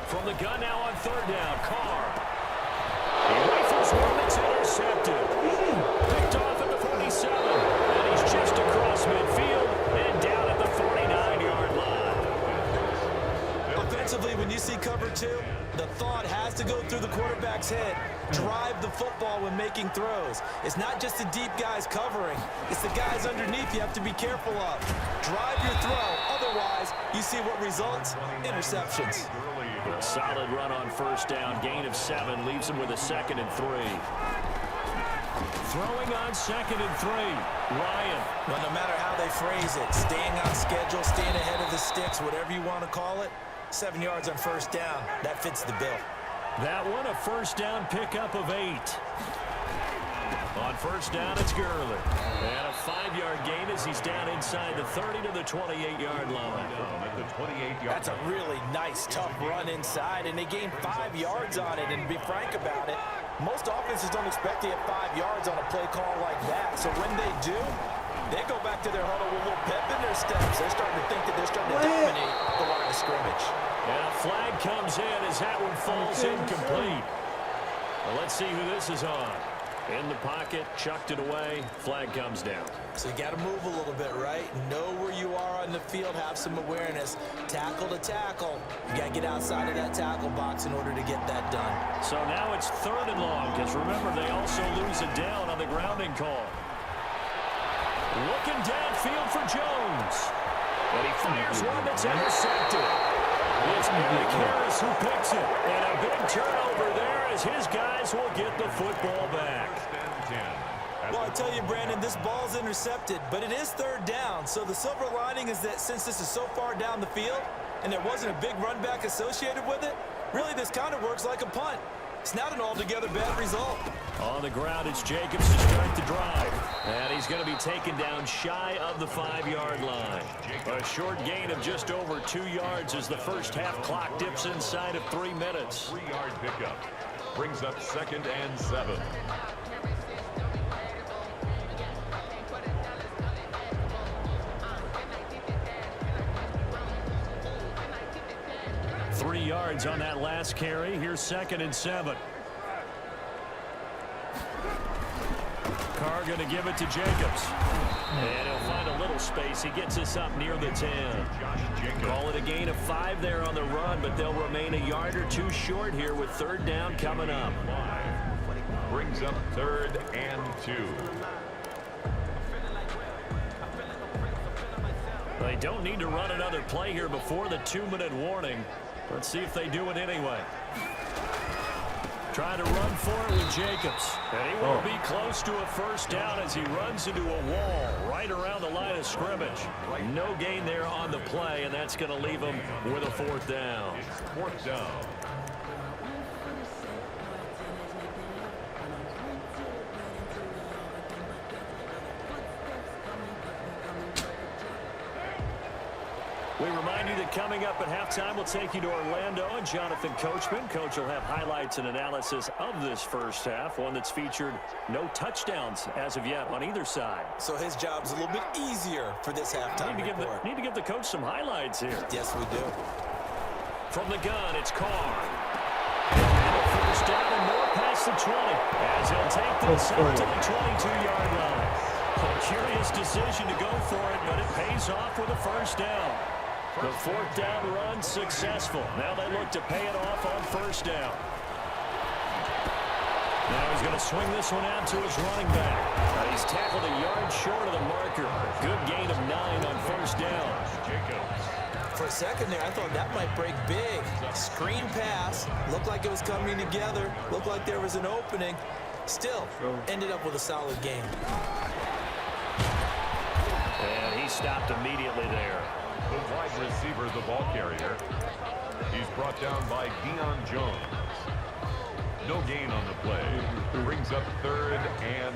From the gun now on 3rd down, Carr. He rifles one that's intercepted. Picked off at the 47, and he's just across midfield and down at the 49-yard line. Offensively, when you see cover 2, the thought has to go through the quarterback's head. Drive the football when making throws. It's not just the deep guys covering. It's the guys underneath you have to be careful of. Drive your throw. Otherwise, you see what results? Interceptions. A solid run on 1st down. Gain of 7 leaves him with a 2nd and 3. Throwing on 2nd and 3. Ryan. Well, no matter how they phrase it, staying on schedule, staying ahead of the sticks, whatever you want to call it, 7 yards on 1st down. That fits the bill. That one a 1st down pickup of 8. On first down, it's Gurley. And a 5-yard gain as he's down inside the 30 to the 28-yard line. At the 28-yard. That's a really nice, tough run inside, and they gained 5 yards on it. And to be frank about it, most offenses don't expect to get 5 yards on a play call like that. So when they do, they go back to their huddle with a little pep in their steps. They're starting to think that they're starting to dominate the line of scrimmage. And a flag comes in as that one falls incomplete. Well, let's see who this is on. In the pocket, chucked it away, flag comes down. So you got to move a little bit, right? Know where you are on the field, have some awareness. Tackle to tackle. You got to get outside of that tackle box in order to get that done. So now it's 3rd and long, because remember, they also lose it down on the grounding call. Looking downfield for Jones. And he fires one that's intercepted. It's Eric Harris who picks it. And a big turnover there as his guys will get the football back. Well, I tell you, Brandon, this ball's intercepted, but it is 3rd down. So the silver lining is that since this is so far down the field and there wasn't a big run back associated with it, really this kind of works like a punt. It's not an altogether bad result. On the ground, it's Jacobs to start the drive. And he's going to be taken down shy of the 5-yard line. A short gain of just over 2 yards as the first half clock dips inside of 3 minutes. 3-yard pickup. Brings up 2nd and 7. Three yards on that last carry. Here's 2nd and 7. Carr going to give it to Jacobs. And he'll find a little space. He gets us up near the 10. Call it a gain of 5 there on the run, but they'll remain a yard or 2 short here with 3rd down coming up. Brings up 3rd and 2. They don't need to run another play here before the 2-minute warning. Let's see if they do it anyway. Trying to run for it with Jacobs. And he won't be close to a first down as he runs into a wall right around the line of scrimmage. No gain there on the play, and that's going to leave him with a 4th down. 4th down. We remind you that coming up at halftime, we'll take you to Orlando and Jonathan Coachman. Coach will have highlights and analysis of this first half, one that's featured no touchdowns as of yet on either side. So his job's a little bit easier for this halftime report. Need to give the coach some highlights here. Yes, we do. From the gun, it's Carr. And a first down and more past the 20 as he'll take this up to the 22-yard line. A curious decision to go for it, but it pays off with a first down. The 4th down run successful. Now they look to pay it off on first down. Now he's going to swing this one out to his running back. He's tackled a yard short of the marker. Good gain of 9 on first down. For a second there, I thought that might break big. Screen pass. Looked like it was coming together. Looked like there was an opening. Still, ended up with a solid game. And he stopped immediately there. The wide receiver, the ball carrier. He's brought down by Deion Jones. No gain on the play. Brings up 3rd and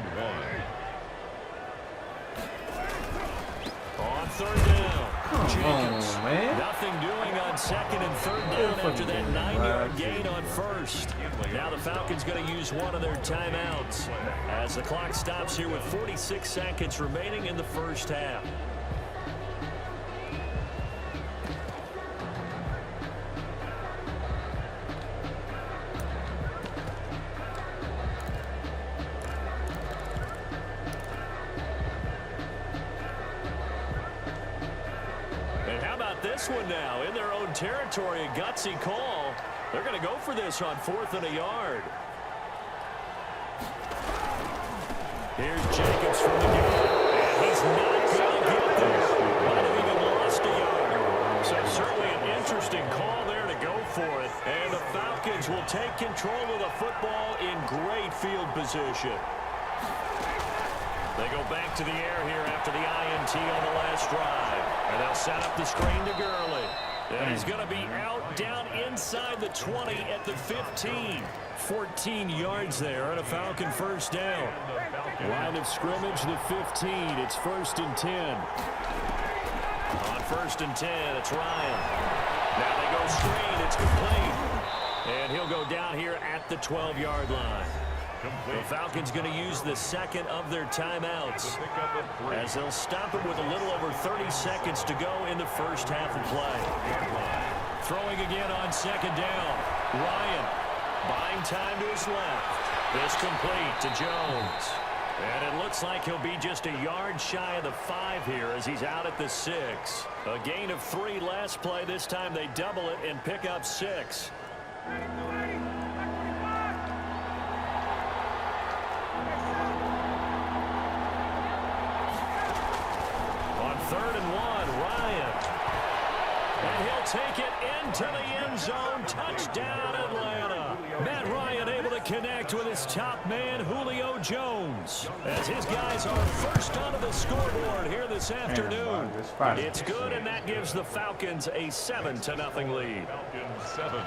1. On 3rd down. Jacobs. Man. Nothing doing on 2nd and 3rd down after that 9-yard gain on first. Now the Falcons going to use one of their timeouts as the clock stops here with 46 seconds remaining in the first half. This one now in their own territory, a gutsy call. They're going to go for this on 4th and a yard. Here's Jacobs from the gun. And he's not going to get there. Might have even lost a yard. So certainly an interesting call there to go for it. And the Falcons will take control of the football in great field position. They go back to the air here after the INT on the last drive. And they'll set up the screen to Gurley. And He's going to be out down inside the 20 at the 15. 14 yards there and a Falcon first down. Line of scrimmage, the 15. It's 1st and 10. On 1st and 10, it's Ryan. Now they go straight. It's complete. And he'll go down here at the 12-yard line. The Falcons going to use the second of their timeouts as they'll stop it with a little over 30 seconds to go in the first half of play. Throwing again on 2nd down. Ryan buying time to his left. This complete to Jones. And it looks like he'll be just a yard shy of the 5 here as he's out at the 6. A gain of 3 last play. This time they double it and pick up 6. On 3rd and 1, Ryan. And he'll take it into the end zone. Touchdown, Atlanta. Matt Ryan able to connect with his top man, Julio Jones, as his guys are first onto the scoreboard here this afternoon. It's good, and that gives the Falcons a 7-0 lead. Falcons 7,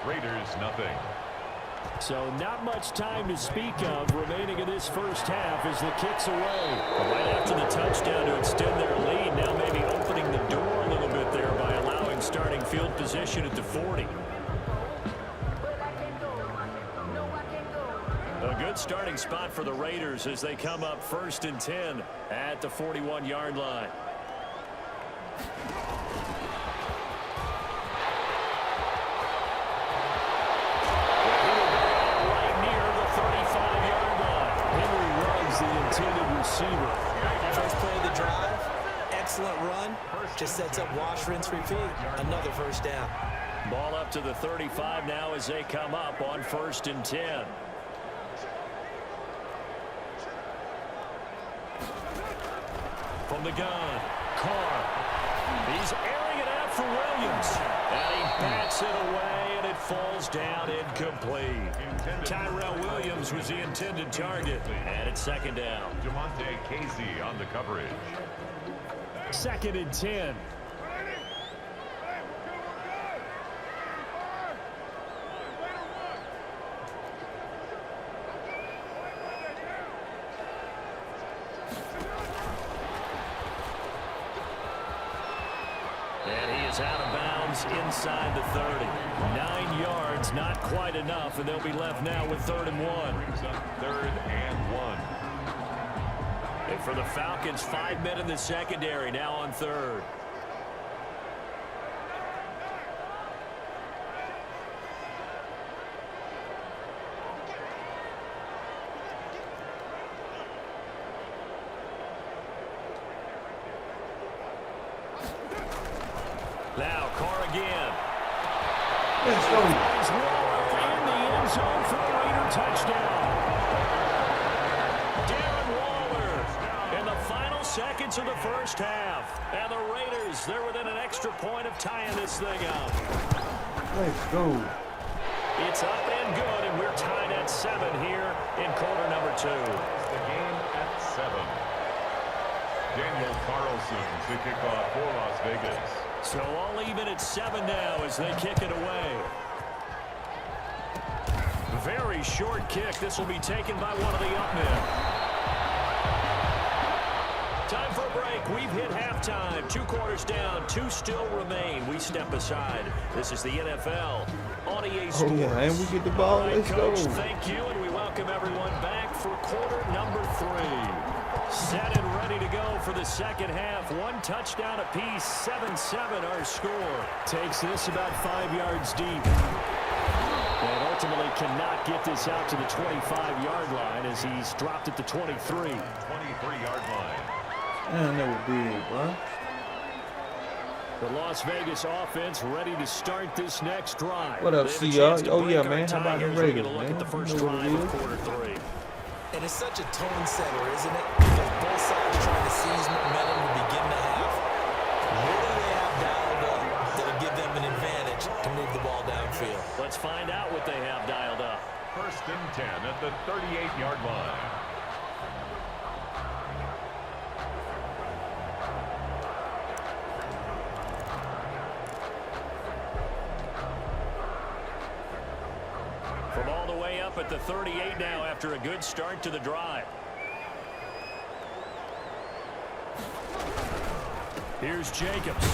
Raiders nothing. So not much time to speak of remaining in this first half as the kick's away. Right after the touchdown to extend their lead, now maybe opening the door a little bit there by allowing starting field position at the 40. A good starting spot for the Raiders as they come up 1st and 10 at the 41-yard line. The intended receiver. First play of the drive, excellent run, just sets up wash, rinse, repeat. Another first down. Ball up to the 35 now as they come up on 1st and 10. From the gun, Carr. He's airing it out for Williams. And he bats it away, and it falls down incomplete. Tyrell Williams was the intended target. And it's 2nd down. Jamonte Casey on the coverage. 2nd and 10. And he is out of bounds inside the 30. 9 yards, not quite enough, and they'll be left now with 3rd and 1. Brings up 3rd and 1. And for the Falcons, 5 men in the secondary, now on 3rd. Now, Carr again. Let's go. He's in the end zone for the Raider touchdown. Darren Waller in the final seconds of the first half. And the Raiders, they're within an extra point of tying this thing up. Let's go. It's up and good, and we're tied at 7 here in quarter number 2. The game at 7. Daniel Carlson to kick off for Las Vegas. So all even at 7 now as they kick it away. Very short kick. This will be taken by one of the up men. Time for a break. We've hit halftime. 2 quarters down. 2 still remain. We step aside. This is the NFL on EA Sports. Oh, yeah, and we get the ball. All right, Let's Coach, go. thank you, and we welcome everyone back for quarter number 3. Set and ready to go for the second half. 1 touchdown apiece. 7-7 our score. Takes this about 5 yards deep. And ultimately cannot get this out to the 25-yard line as he's dropped at the 23. 23-yard line. Man, that was big, bro. The Las Vegas offense ready to start this next drive. What up, They have a CR? chance to Oh, break yeah, our man. How tie about here the as we get a Raiders, look man? at the first You know what drive it of is. quarter 3. And it's such a tone setter, isn't it? Because both sides trying to seize momentum to begin the half. What do they have dialed up that'll give them an advantage to move the ball downfield? Let's find out what they have dialed up. 1st and 10 at the 38-yard line. From all the way up at the 38 now after a good start to the drive. Here's Jacobs.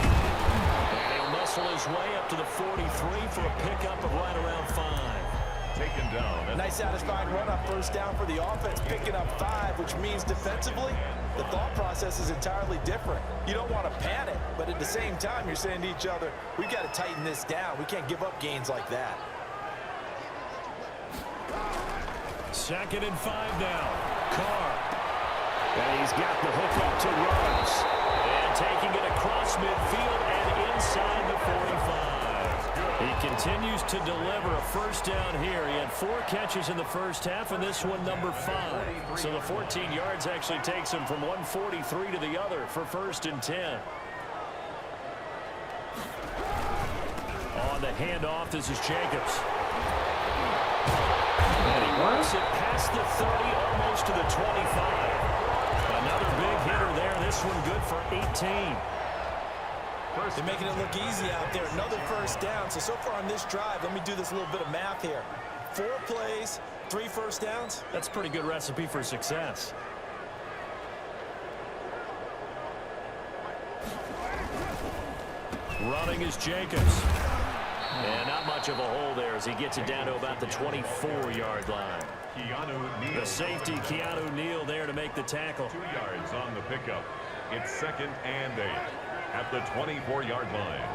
And he'll muscle his way up to the 43 for a pickup of right around 5. Taken down. Nice satisfying run up first down for the offense, picking up 5, which means defensively, the thought process is entirely different. You don't want to panic, but at the same time, you're saying to each other, we've got to tighten this down. We can't give up gains like that. 2nd and 5 now. Carr. And he's got the hook up to Ruggs. And taking it across midfield and inside the 45. He continues to deliver a first down here. He had 4 catches in the first half, and this one number 5. So the 14 yards actually takes him from 143 to the other for 1st and 10. On the handoff, this is Jacobs. And he works it past the 30, almost to the 25. Another big hitter there. This one good for 18. They're making it look easy out there. Another first down. So far on this drive, let me do this little bit of math here. 4 plays, 3 first downs. That's a pretty good recipe for success. Running is Jacobs. And not much of a hole there as he gets it down to about the 24-yard line. The safety, Keanu Neal, there to make the tackle. 2 yards on the pickup. It's 2nd and 8 at the 24-yard line.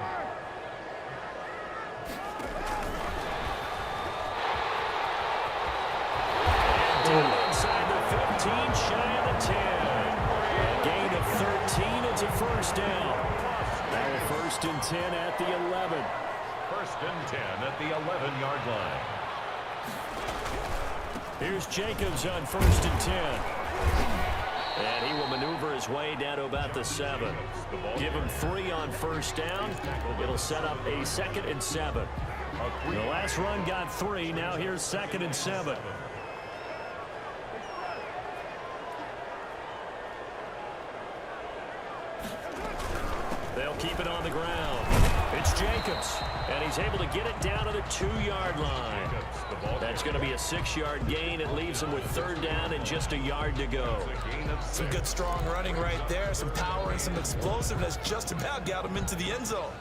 Down inside the 15, shy of the 10. Gain of 13, it's a first down. Now a 1st and 10 at the 11. 1st and 10 at the 11-yard line. Here's Jacobs on 1st and 10. And he will maneuver his way down to about the 7. Give him 3 on first down. It'll set up a 2nd and 7. The last run got 3. Now here's 2nd and 7. They'll keep it on the ground. It's Jacobs, and he's able to get it down to the 2-yard line. That's going to be a 6-yard gain. It leaves him with 3rd down and just a yard to go. Some good strong running right there. Some power and some explosiveness just about got him into the end zone.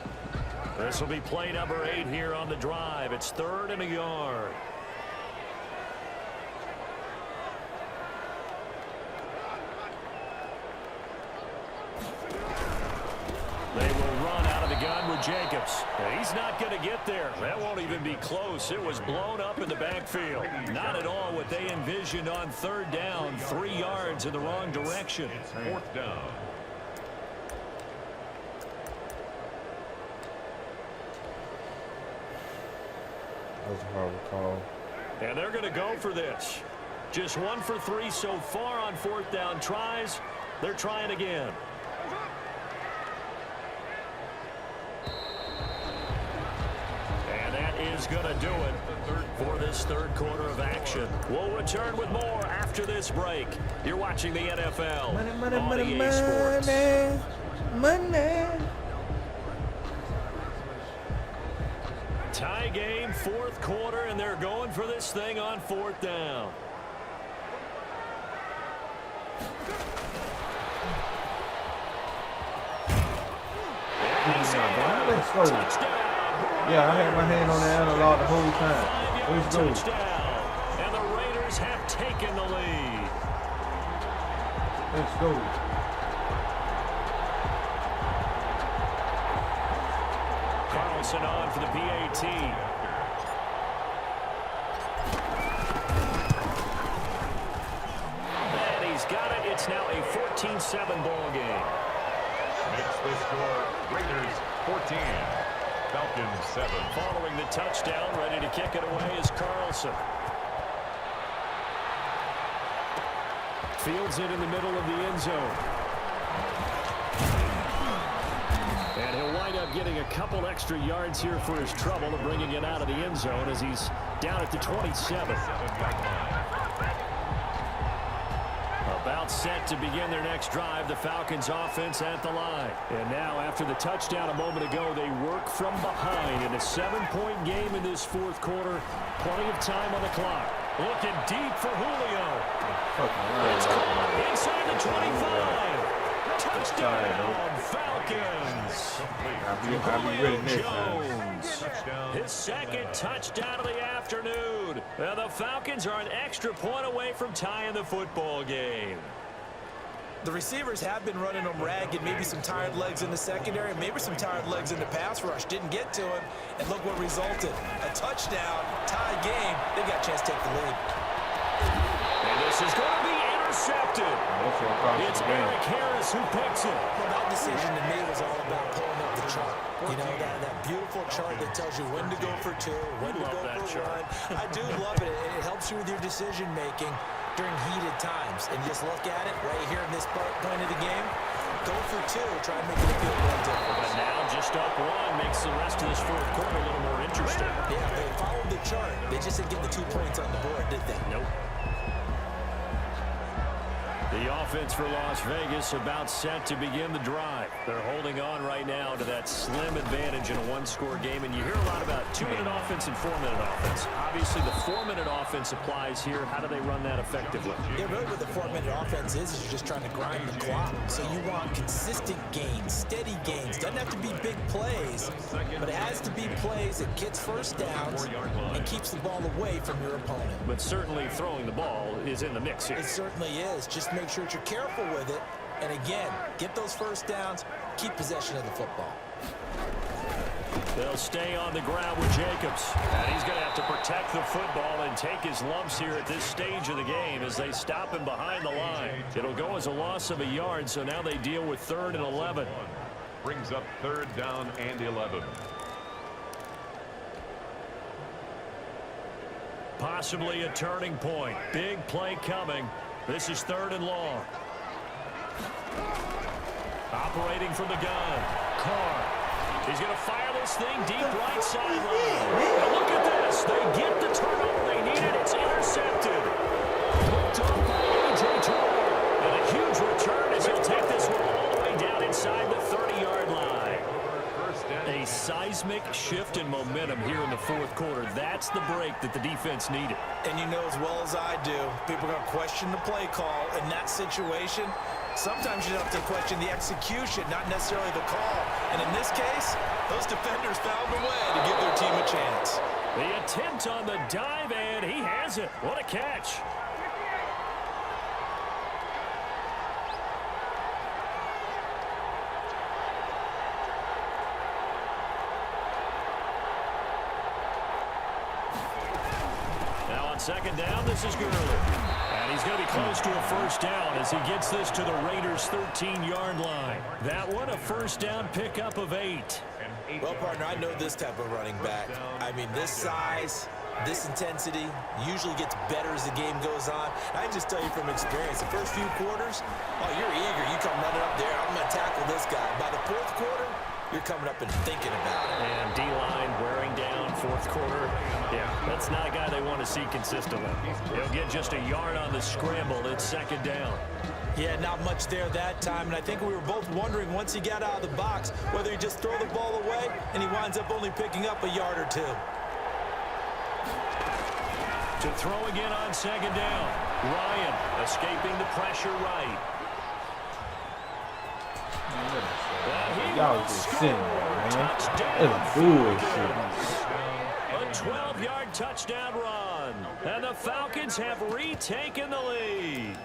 This will be play number 8 here on the drive. It's 3rd and a yard. They will run out of the gun with Jacobs. And he's not going to get there. That won't even be close. It was blown up in the backfield. Not at all what they envisioned on 3rd down. 3 yards in the wrong direction. It's 4th down. That was a horrible call. And they're going to go for this. Just 1 for 3 so far on 4th down tries. They're trying again. Is going to do it for this 3rd quarter of action. We'll return with more after this break. You're watching the NFL on EA Sports. Money. Tie game, 4th quarter, and they're going for this thing on 4th down. Touchdown. Yeah, I had my hand on the analog the whole time. Let's go. And the Raiders have taken the lead. Let's go. Carlson on for the PAT. And he's got it. It's now a 14-7 ball game. Makes the score Raiders 14. Falcons 7. Following the touchdown, ready to kick it away is Carlson. Fields it in the middle of the end zone. And he'll wind up getting a couple extra yards here for his trouble of bringing it out of the end zone as he's down at the 27. About set to begin their next drive, the Falcons offense at the line. And now after the touchdown a moment ago, they work from behind in a 7-point game in this fourth quarter. Plenty of time on the clock. Looking deep for Julio. It's caught inside the 25. Touchdown, Falcons. Julio Jones. His second touchdown of the afternoon. And the Falcons are an extra point away from tying the football game. The receivers have been running them ragged, maybe some tired legs in the secondary, maybe some tired legs in the pass rush. Didn't get to him, and look what resulted. A touchdown, tie game. They got a chance to take the lead. And this is going to be intercepted. It's Eric Harris who picks it. Well, that decision to me was all about pulling up the chart. You know, that beautiful chart that tells you when to go for 2, when to go for 1. I do love it. It helps you with your decision-making during heated times. And just look at it right here in this point of the game. Go for 2, try and make it a field goal difference. But now just up 1 makes the rest of this fourth quarter a little more interesting. Yeah, they followed the chart. They just didn't get the 2 points on the board, did they? Nope. The offense for Las Vegas about set to begin the drive. They're holding on right now to that slim advantage in a 1-score game. And you hear a lot about 2-minute offense and 4-minute offense. Obviously, the 4-minute offense applies here. How do they run that effectively? Yeah, really what the 4-minute offense is you're just trying to grind the clock. So you want consistent gains, steady gains. Doesn't have to be big plays, but it has to be plays that gets first downs and keeps the ball away from your opponent. But certainly throwing the ball is in the mix here. It certainly is. Just make sure that you're careful with it. And again, get those first downs, keep possession of the football. They'll stay on the ground with Jacobs. And he's going to have to protect the football and take his lumps here at this stage of the game as they stop him behind the line. It'll go as a loss of a yard, so now they deal with 3rd and 11. Brings up 3rd down and 11. Possibly a turning point. Big play coming. This is 3rd and long. Operating from the gun. Carr. He's going to fire this thing deep right sideline. And look at this. They get the turnover they needed. It's intercepted. Picked up by A.J. Terrell. And a huge return as he'll take this one all the way down inside the 30-yard line. A seismic shift in momentum here in the fourth quarter. That's the break that the defense needed. And you know as well as I do, people are going to question the play call in that situation. Sometimes you have to question the execution, not necessarily the call. And in this case, those defenders found a way to give their team a chance. The attempt on the dive, and he has it. What a catch. Second down, this is Gurley. And he's going to be close to a first down as he gets this to the Raiders' 13-yard line. That one, a first down pickup of 8. Well, partner, I know this type of running back. I mean, this size, this intensity usually gets better as the game goes on. I can just tell you from experience, the first few quarters, oh, you're eager. You come running up there, I'm going to tackle this guy. By the fourth quarter, you're coming up and thinking about it. And D-line wearing down fourth quarter. Yeah, that's not a guy they want to see consistently. He'll get just a yard on the scramble. It's second down. Yeah, not much there that time. And I think we were both wondering once he got out of the box whether he just throw the ball away and he winds up only picking up a yard or 2. To throw again on second down. Ryan escaping the pressure right. Y'all just sitting there, man. It's bullshit. A 12-yard touchdown run. And the Falcons have retaken the lead.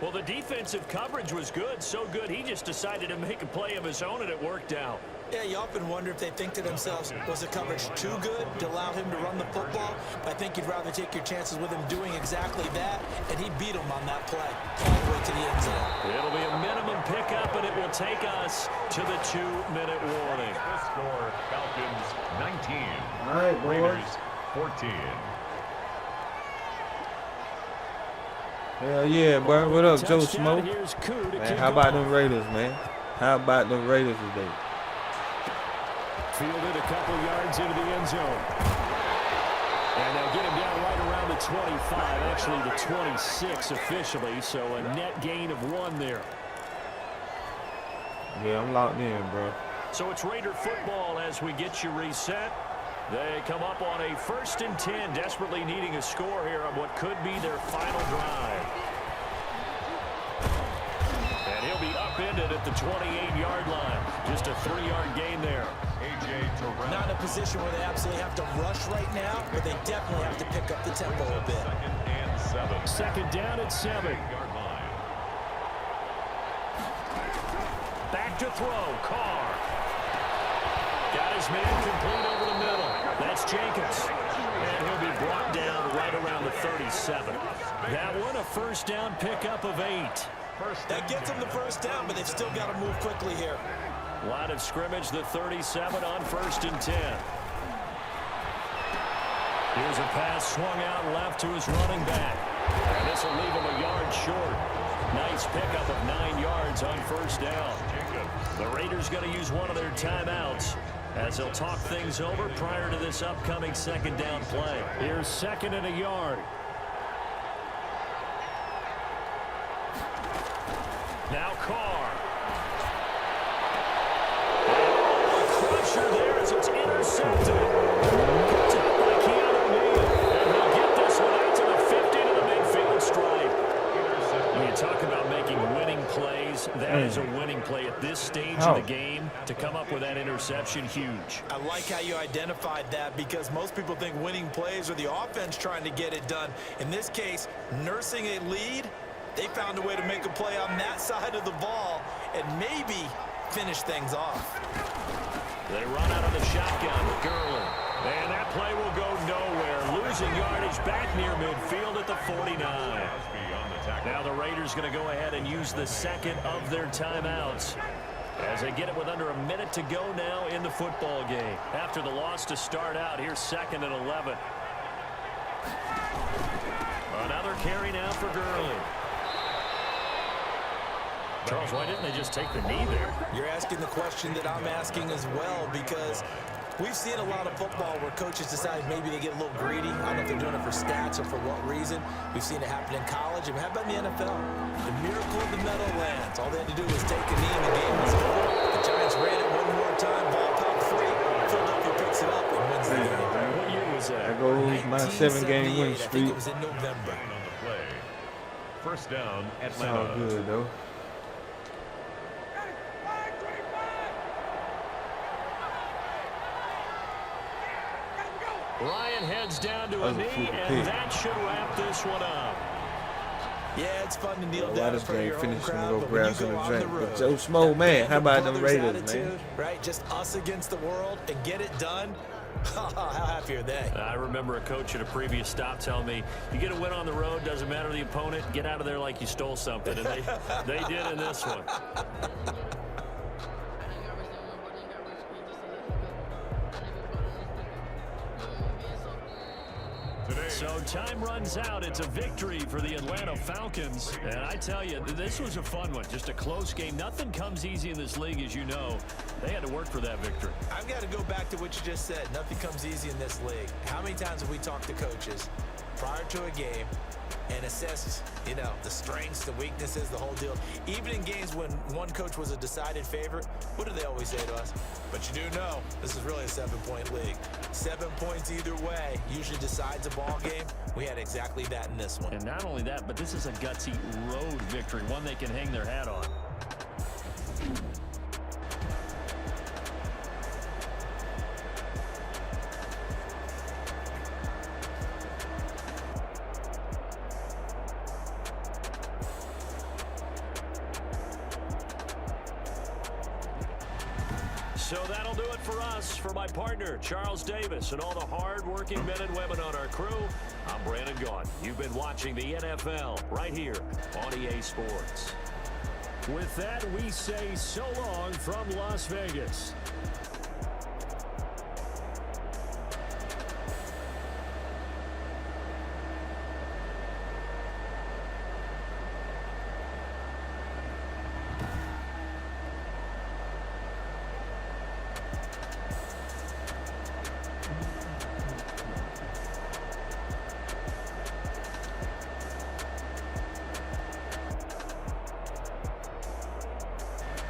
Well, the defensive coverage was good, so good he just decided to make a play of his own, and it worked out. Yeah, you often wonder if they think to themselves, was the coverage too good to allow him to run the football? I think you'd rather take your chances with him doing exactly that, and he beat him on that play all the way to the end zone. It'll be a minimum pickup, and it will take us to the 2-minute warning. The score, Falcons 19. All right, boys. Raiders 14. Hell yeah, boy. What up, Joe Smoke? Man, how about them Raiders, man? How about them Raiders today? Fielded a couple yards into the end zone. And they'll get him down right around the 25, actually the 26 officially, so a net gain of 1 there. Yeah, I'm locked in, bro. So it's Raider football as we get you reset. They come up on a 1st and 10, desperately needing a score here on what could be their final drive. And he'll be upended at the 28-yard line. Just a 3-yard gain there. Not in a position where they absolutely have to rush right now, but they definitely have to pick up the tempo a bit. 2nd and 7. Second down at 7. Back to throw. Carr. Got his man complete over the middle. That's Jenkins. And he'll be brought down right around the 37. That one a 1st down pickup of 8. That gets them the 1st down, but they've still got to move quickly here. Line of scrimmage, the 37 on 1st and 10. Here's a pass swung out left to his running back. And this will leave him a yard short. Nice pickup of 9 yards on 1st down. The Raiders going to use one of their timeouts as they'll talk things over prior to this upcoming 2nd down play. Here's 2nd and a yard. Now Carr. Crusher there as it's intercepted. Top by Keanu Neal. And he'll get this one out to the 50 to the midfield stripe. When you talk about making winning plays, that is a winning play at this stage of the game. To come up with that interception, huge. I like how you identified that because most people think winning plays are the offense trying to get it done. In this case, nursing a lead, they found a way to make a play on that side of the ball and maybe finish things off. They run out of the shotgun with Gurley. And that play will go nowhere. Losing yardage back near midfield at the 49. Now the Raiders going to go ahead and use the 2nd of their timeouts as they get it with under a minute to go now in the football game. After the loss to start out, here's 2nd and 11. Another carry now for Gurley. Charles, why didn't they just take the knee there? You're asking the question that I'm asking as well because we've seen a lot of football where coaches decide maybe they get a little greedy. I don't know if they're doing it for stats or for what reason. We've seen it happen in college. And how about in the NFL? The miracle of the Meadowlands. All they had to do was take a knee and the game was over. The Giants ran it one more time. Ball popped free. Philadelphia picks it up and wins the game. What year was that? There goes my 7-game win I think streak. it was in November. On the play. 1st down, It's Atlanta. all good, though. Ryan heads down to a knee, and that should wrap this one up. Yeah, it's fun to kneel Why down this for your game own finished and crowd, go but when grab you some go to on drink? the But road, Joe Smo, man, how about them brothers Raiders, attitude, man? right? Just us against the world and get it done. How happy are they? I remember a coach at a previous stop telling me, you get a win on the road, doesn't matter the opponent, get out of there like you stole something. And they did in this one. So time runs out. It's a victory for the Atlanta Falcons. And I tell you, this was a fun one. Just a close game. Nothing comes easy in this league, as you know. They had to work for that victory. I've got to go back to what you just said. Nothing comes easy in this league. How many times have we talked to coaches prior to a game and assessed, you know, the strengths, the weaknesses, the whole deal? Even in games when one coach was a decided favorite, what do they always say to us? But you do know this is really a 7-point league. 7 points either way usually decides a ball game. We had exactly that in this one. And not only that, but this is a gutsy road victory, one they can hang their hat on. So that'll do it for us. For my partner, Charles Davis, and all the hard-working men and women on our crew, I'm Brandon Gaughan. You've been watching the NFL right here on EA Sports. With that, we say so long from Las Vegas.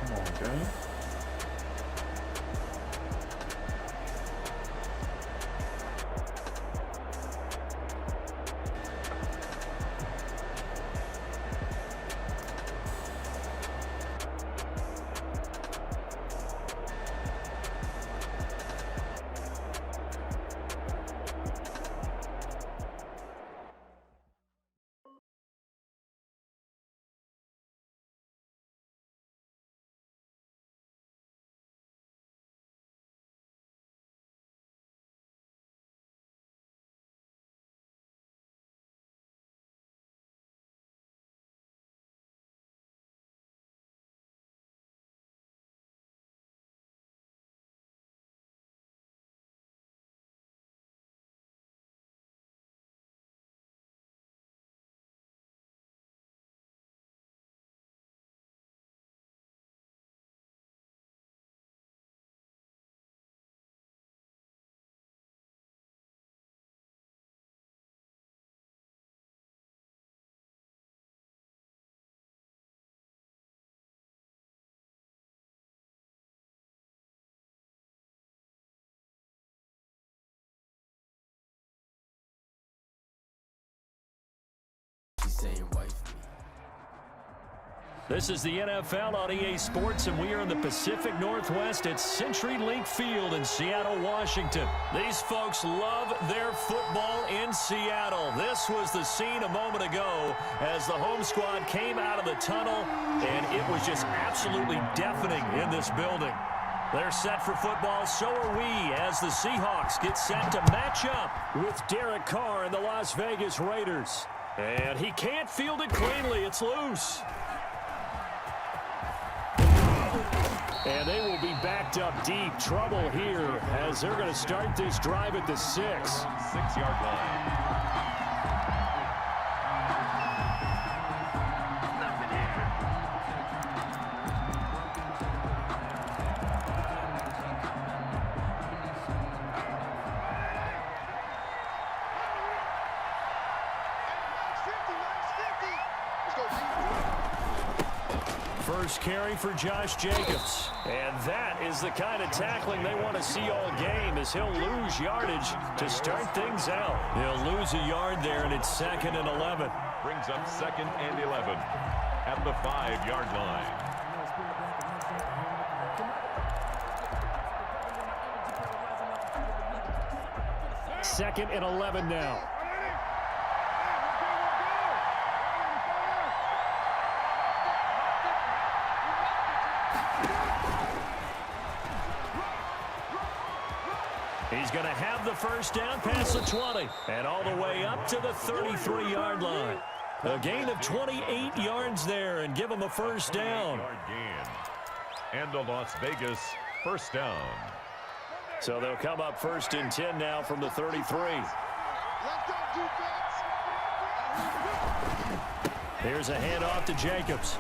Come on, man. stay away from me. This is the NFL on EA Sports, and we are in the Pacific Northwest at CenturyLink Field in Seattle, Washington. These folks love their football in Seattle. This was the scene a moment ago as the home squad came out of the tunnel, and it was just absolutely deafening in this building. They're set for football, so are we, as the Seahawks get set to match up with Derek Carr and the Las Vegas Raiders. And he can't field it cleanly. It's loose. And they will be backed up deep. Trouble here as they're going to start this drive at the 6. 6-yard line. First carry for Josh Jacobs. And that is the kind of tackling they want to see all game, as he'll lose yardage to start things out. He'll lose a yard there, and it's 2nd and 11. Brings up 2nd and 11 at the 5-yard line. Second and 11 now. He's going to have the first down past the 20 and all the way up to the 33-yard line. A gain of 28 yards there and give him a first down. And a Las Vegas first down. So they'll come up 1st and 10 now from the 33. Here's a handoff to Jacobs.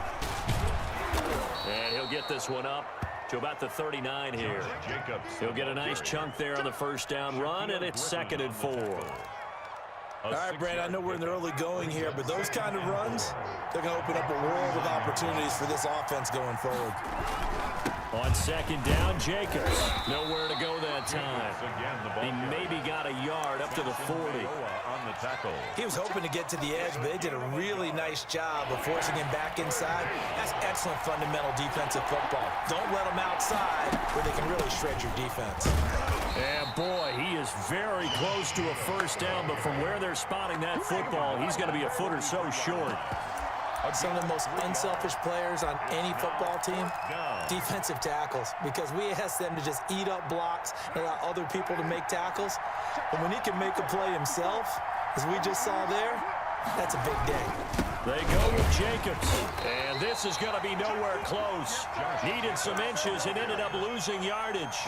And he'll get this one up to about the 39 here. He'll get a nice chunk there on the first down run, and it's 2nd and 4. All right, Brandon, I know we're in the early going here, but those kind of runs, they're going to open up a world of opportunities for this offense going forward. On 2nd down, Jacobs. Nowhere to go that time. He maybe got a yard up to the 40. He was hoping to get to the edge, but they did a really nice job of forcing him back inside. That's excellent fundamental defensive football. Don't let them outside where they can really shred your defense. And boy, he is very close to a first down, but from where they're spotting that football, he's going to be a foot or so short. Some of the most unselfish players on any football team, defensive tackles, because we ask them to just eat up blocks and allow other people to make tackles. And when he can make a play himself, as we just saw there, that's a big day. They go with Jacobs, and this is going to be nowhere close. Needed some inches and ended up losing yardage.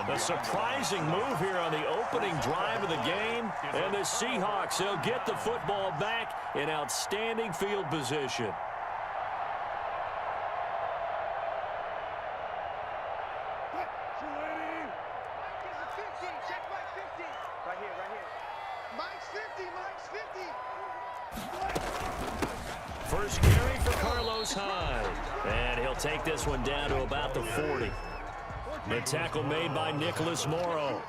A surprising move here on the opening drive of the game, and the Seahawks, they'll get the football back in outstanding field position. First carry for Carlos Hyde. And he'll take this one down to about the 40. The tackle made by Nicholas Morrow.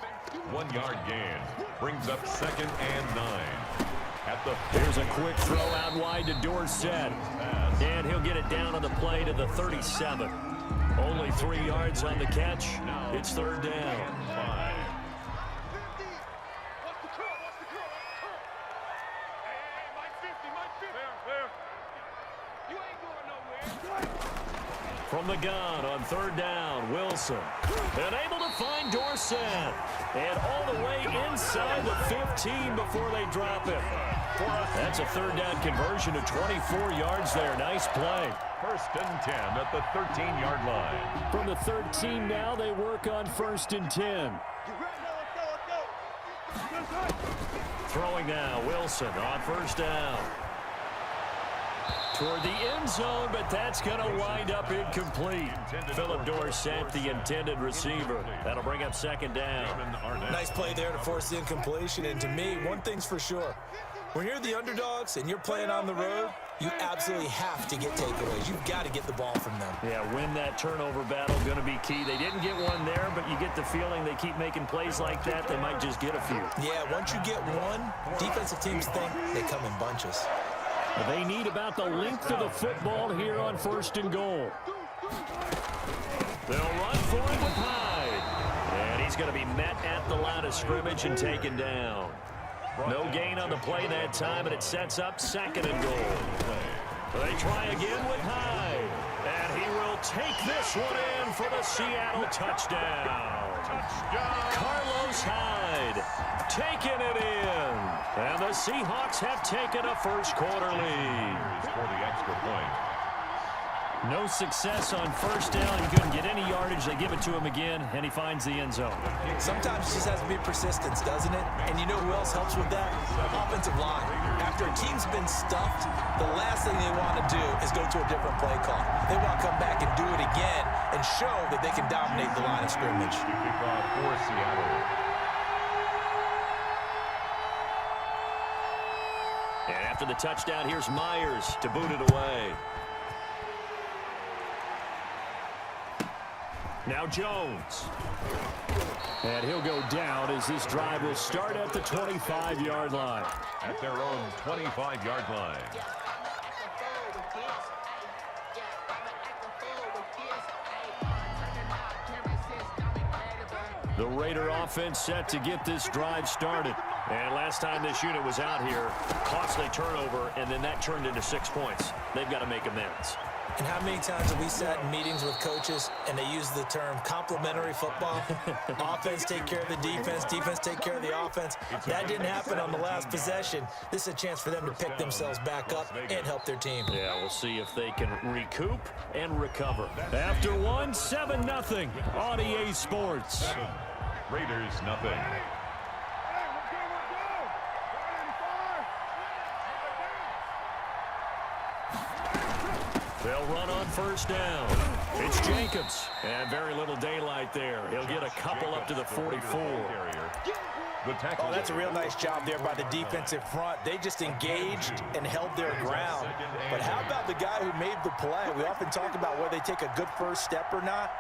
1-yard gain. Brings up 2nd and 9. Here's a quick throw out wide to Dorsett. And he'll get it down on the play to the 37. Only 3 yards on the catch. It's 3rd down. From the gun on 3rd down, Wilson. And able to find Dorsett. And all the way inside the 15 before they drop him. That's a 3rd down conversion to 24 yards there. Nice play. 1st and 10 at the 13-yard line. From the 13 now, they work on 1st and 10. Throwing now, Wilson on 1st down. Toward the end zone, but that's going to wind up incomplete. Philip Dorsett, the intended receiver. That'll bring up 2nd down. Nice play there to force the incompletion. And to me, one thing's for sure. When you're the underdogs and you're playing on the road, you absolutely have to get takeaways. You've got to get the ball from them. Yeah, win that turnover battle, going to be key. They didn't get one there, but you get the feeling they keep making plays like that, they might just get a few. Yeah, once you get one, defensive teams think they come in bunches. They need about the length of the football here on 1st and goal. They'll run for it with Hyde. And he's going to be met at the line of scrimmage and taken down. No gain on the play that time, and it sets up 2nd and goal. They try again with Hyde. And he will take this one in for the Seattle touchdown. Carlos Hyde taking it in. And the Seahawks have taken a first-quarter lead. For the extra point. No success on 1st down. He couldn't get any yardage. They give it to him again, and he finds the end zone. Sometimes it just has to be persistence, doesn't it? And you know who else helps with that? Offensive line. After a team's been stuffed, the last thing they want to do is go to a different play call. They want to come back and do it again and show that they can dominate the line of scrimmage. Kickoff for Seattle. And after the touchdown, here's Myers to boot it away. Now Jones. And he'll go down as this drive will start at the 25-yard line. At their own 25-yard line. The Raider offense set to get this drive started. And last time this unit was out here, costly turnover, and then that turned into 6 points. They've got to make amends. And how many times have we sat in meetings with coaches and they use the term complementary football? Offense take care of the defense, defense take care of the offense. That didn't happen on the last possession. This is a chance for them to pick themselves back up and help their team. Yeah, we'll see if they can recoup and recover. After one, 7-0 on EA Sports. Raiders, nothing. They'll run on 1st down. It's Jacobs. And very little daylight there. He'll get a couple up to the 44. Oh, that's a real nice job there by the defensive front. They just engaged and held their ground. But how about the guy who made the play? We often talk about whether they take a good first step or not.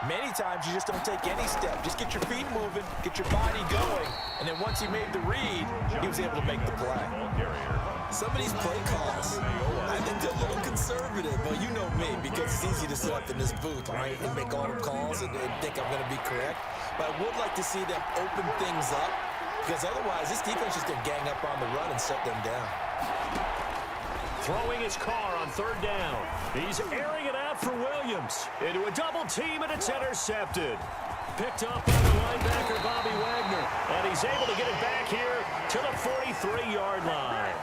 Many times you just don't take any step. Just get your feet moving, get your body going, and then once he made the read, he was able to make the play. Some of these play calls, I think they're a little conservative, but you know me, because it's easy to sit up in this booth, right, and make all the calls and think I'm going to be correct. But I would like to see them open things up, because otherwise this defense is going to gang up on the run and shut them down. Throwing his car on 3rd down. He's airing it out for Williams. Into a double team, and it's intercepted. Picked up by the linebacker, Bobby Wagner. And he's able to get it back here to the 43-yard line.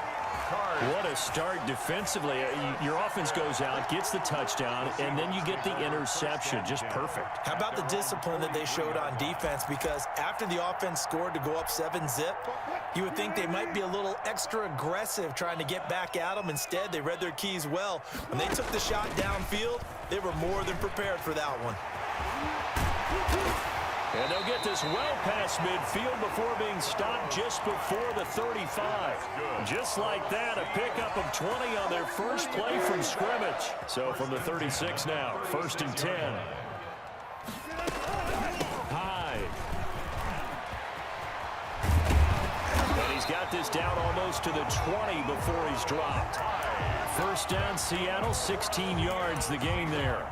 What a start defensively. Your offense goes out, gets the touchdown, and then you get the interception. Just perfect. How about the discipline that they showed on defense? Because after the offense scored to go up 7-zip, you would think they might be a little extra aggressive trying to get back at them. Instead, they read their keys well. When they took the shot downfield, they were more than prepared for that one. And they'll get this well past midfield before being stopped just before the 35. Just like that, a pickup of 20 on their first play from scrimmage. So from the 36 now, 1st and 10. Hyde. And he's got this down almost to the 20 before he's dropped. 1st down, Seattle, 16 yards the gain there.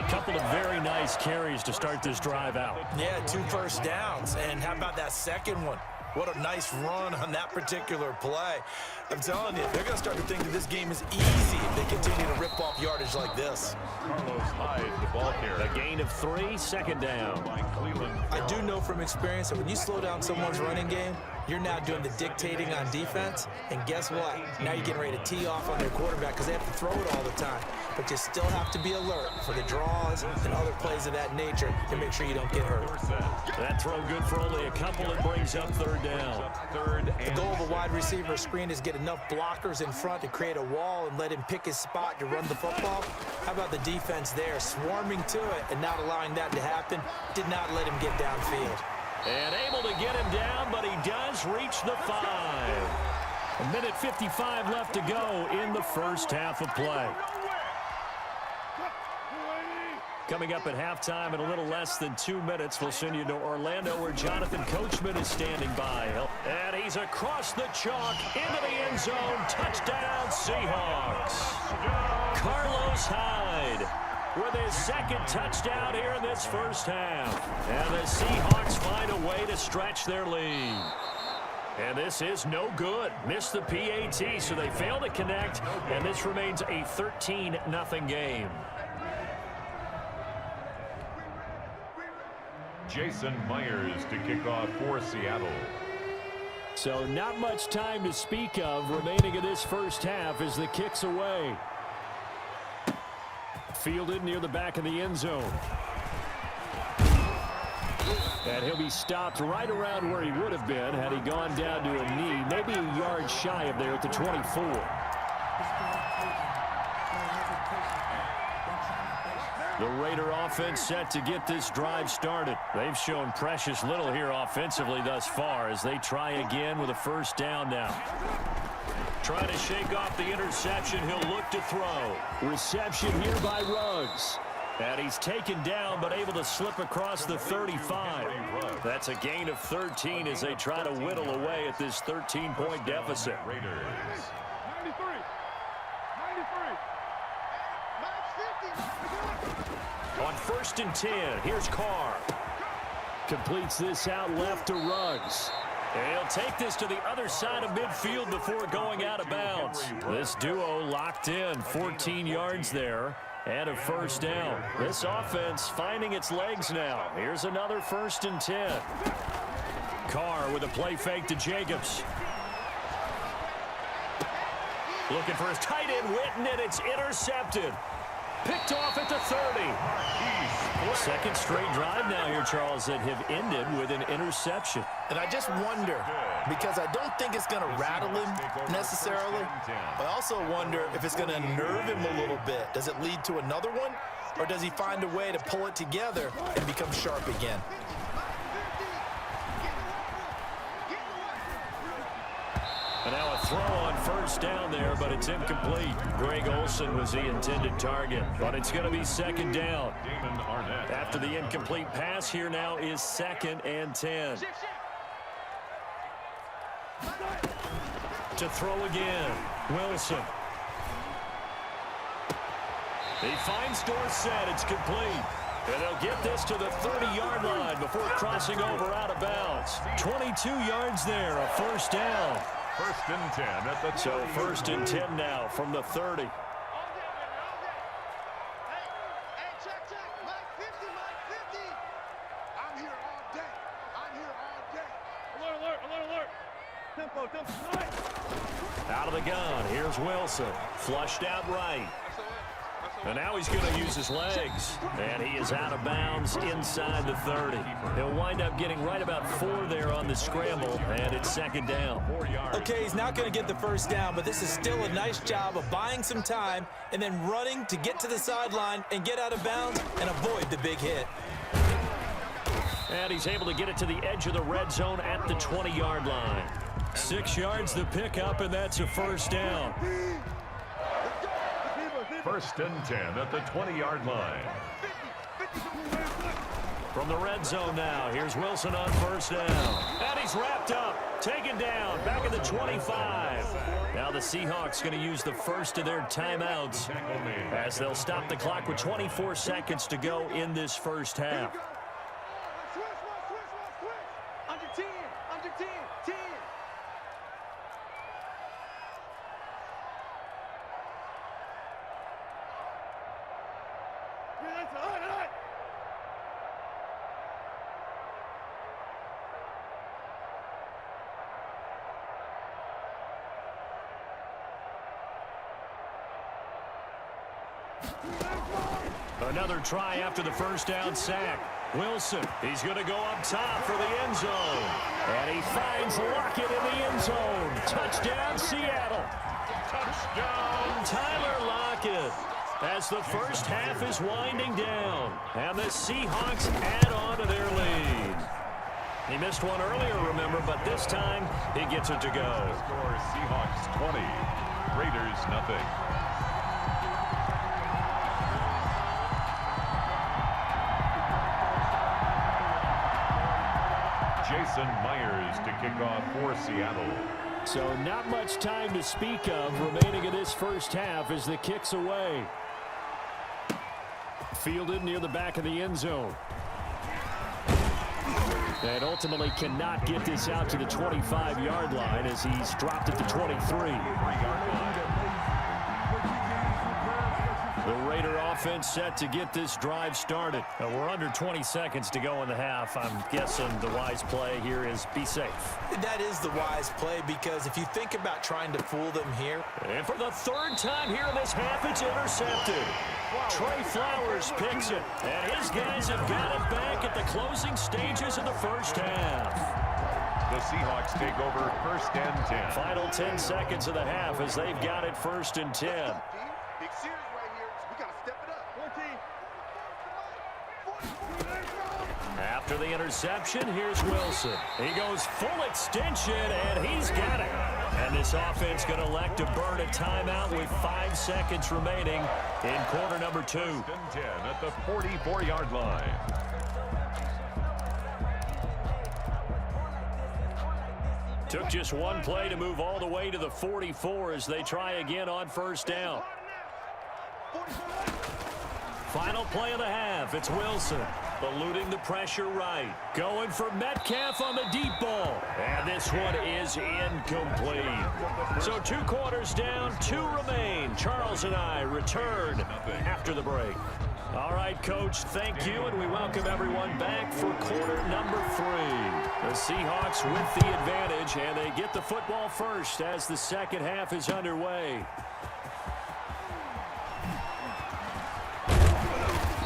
Couple of very nice carries to start this drive out. Yeah, 2 first downs. And how about that second one? What a nice run on that particular play. I'm telling you, they're going to start to think that this game is easy if they continue to rip off yardage like this. Carlos Hyde, the ball carrier. A gain of 3, 2nd down. I do know from experience that when you slow down someone's running game, you're now doing the dictating on defense. And guess what? Now you're getting ready to tee off on their quarterback because they have to throw it all the time. But you still have to be alert for the draws and other plays of that nature to make sure you don't get hurt. That throw good for only a couple. It brings up 3rd down. The goal of a wide receiver screen is get enough blockers in front to create a wall and let him pick his spot to run the football. How about the defense there, swarming to it and not allowing that to happen? Did not let him get downfield. And able to get him down, but he does reach the 5. 1:55 left to go in the first half of play. Coming up at halftime in a little less than 2 minutes, we'll send you to Orlando where Jonathan Coachman is standing by. And he's across the chalk into the end zone. Touchdown, Seahawks. Carlos Hyde with his second touchdown here in this first half. And the Seahawks find a way to stretch their lead. And this is no good. Missed the PAT, so they fail to connect. And this remains a 13-0 game. Jason Myers to kick off for Seattle. So not much time to speak of remaining in this first half as the kick's away. Fielded near the back of the end zone. And he'll be stopped right around where he would have been had he gone down to a knee, maybe a yard shy of there at the 24. The Raider offense set to get this drive started. They've shown precious little here offensively thus far as they try again with a first down now. Trying to shake off the interception, he'll look to throw. Reception here by Ruggs. And he's taken down but able to slip across the 35. That's a gain of 13 as they try to whittle away at this 13-point deficit. Raiders. 93. On 1st and 10, here's Carr. Completes this out left to Ruggs. And he'll take this to the other side of midfield before going out of bounds. This duo locked in, 14 yards there, and a first down. This offense finding its legs now. Here's another 1st and 10. Carr with a play fake to Jacobs. Looking for his tight end, Witten, and it's intercepted. Picked off at the 30. Second straight drive now here, Charles, that have ended with an interception. And I just wonder, because I don't think it's going to rattle him necessarily. I also wonder if it's going to unnerve him a little bit. Does it lead to another one? Or does he find a way to pull it together and become sharp again? And now a throw on first down there, but it's incomplete. Greg Olsen was the intended target, but it's going to be second down. After the incomplete pass, here now is 2nd and 10. To throw again, Wilson. He finds Dorsett, it's complete. And they'll get this to the 30-yard line before crossing over out of bounds. 22 yards there, a first down. 1st and 10 at the 30. So 1st and 10 now from the 30. Out of the gun, here's Wilson. Flushed out right. And now he's going to use his legs. And he is out of bounds inside the 30. He'll wind up getting right about 4 there on the scramble, and it's second down. Okay, he's not going to get the first down, but this is still a nice job of buying some time and then running to get to the sideline and get out of bounds and avoid the big hit. And he's able to get it to the edge of the red zone at the 20-yard line. 6 yards the pickup, and that's a first down. 1st and 10 at the 20-yard line. From the red zone now, here's Wilson on first down. And he's wrapped up, taken down, back at the 25. Now the Seahawks going to use the first of their timeouts as they'll stop the clock with 24 seconds to go in this first half. Under 10, under 10, 10. Another try after the first down sack. Wilson, he's going to go up top for the end zone. And he finds Lockett in the end zone. Touchdown, Seattle. Touchdown, Tyler Lockett. As the first half is winding down. And the Seahawks add on to their lead. He missed one earlier, remember, but this time he gets it to go. Score Seahawks 20, Raiders nothing. Jason Myers to kick off for Seattle. So not much time to speak of remaining in this first half as the kick's away. Fielded near the back of the end zone. And ultimately cannot get this out to the 25-yard line as he's dropped at the 23. The Raider offense set to get this drive started. We're under 20 seconds to go in the half. I'm guessing the wise play here is be safe. That is the wise play, because if you think about trying to fool them here. And for the third time here in this half, it's intercepted. Trey Flowers picks it, and his guys have got it back at the closing stages of the first half. The Seahawks take over 1st and 10. Final 10 seconds of the half as they've got it 1st and 10. Big series right here. We got to step it up. 14. After the interception, here's Wilson. He goes full extension, and he's got it. And this offense going to elect to burn a timeout with 5 seconds remaining in quarter number 2. 1st and 10 at the 44-yard line. Took just one play to move all the way to the 44 as they try again on 1st down. Final play of the half. It's Wilson. Eluding the pressure right. Going for Metcalf on the deep ball. And this one is incomplete. So 2 quarters down, 2 remain. Charles and I return after the break. All right, Coach, thank you, and we welcome everyone back for quarter number 3. The Seahawks with the advantage, and they get the football first as the second half is underway.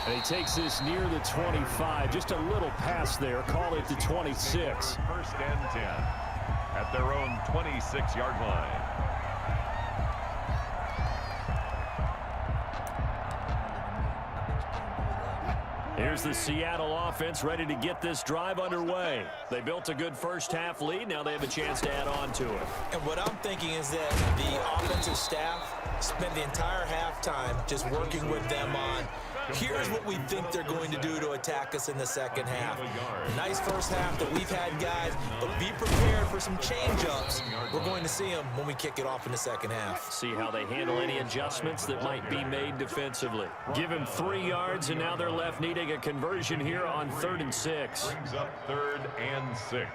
And he takes this near the 25, just a little past there, call it the 26. 1st and 10 at their own 26-yard line. Here's the Seattle offense ready to get this drive underway. They built a good first half lead. Now they have a chance to add on to it. And what I'm thinking is that the offensive staff spent the entire halftime just working with them on, here's what we think they're going to do to attack us in the second half. Nice first half that we've had, guys, but be prepared for some change-ups. We're going to see them when we kick it off in the second half. See how they handle any adjustments that might be made defensively. Give him 3 yards, and now they're left needing a conversion here on 3rd and 6. Brings up 3rd and 6.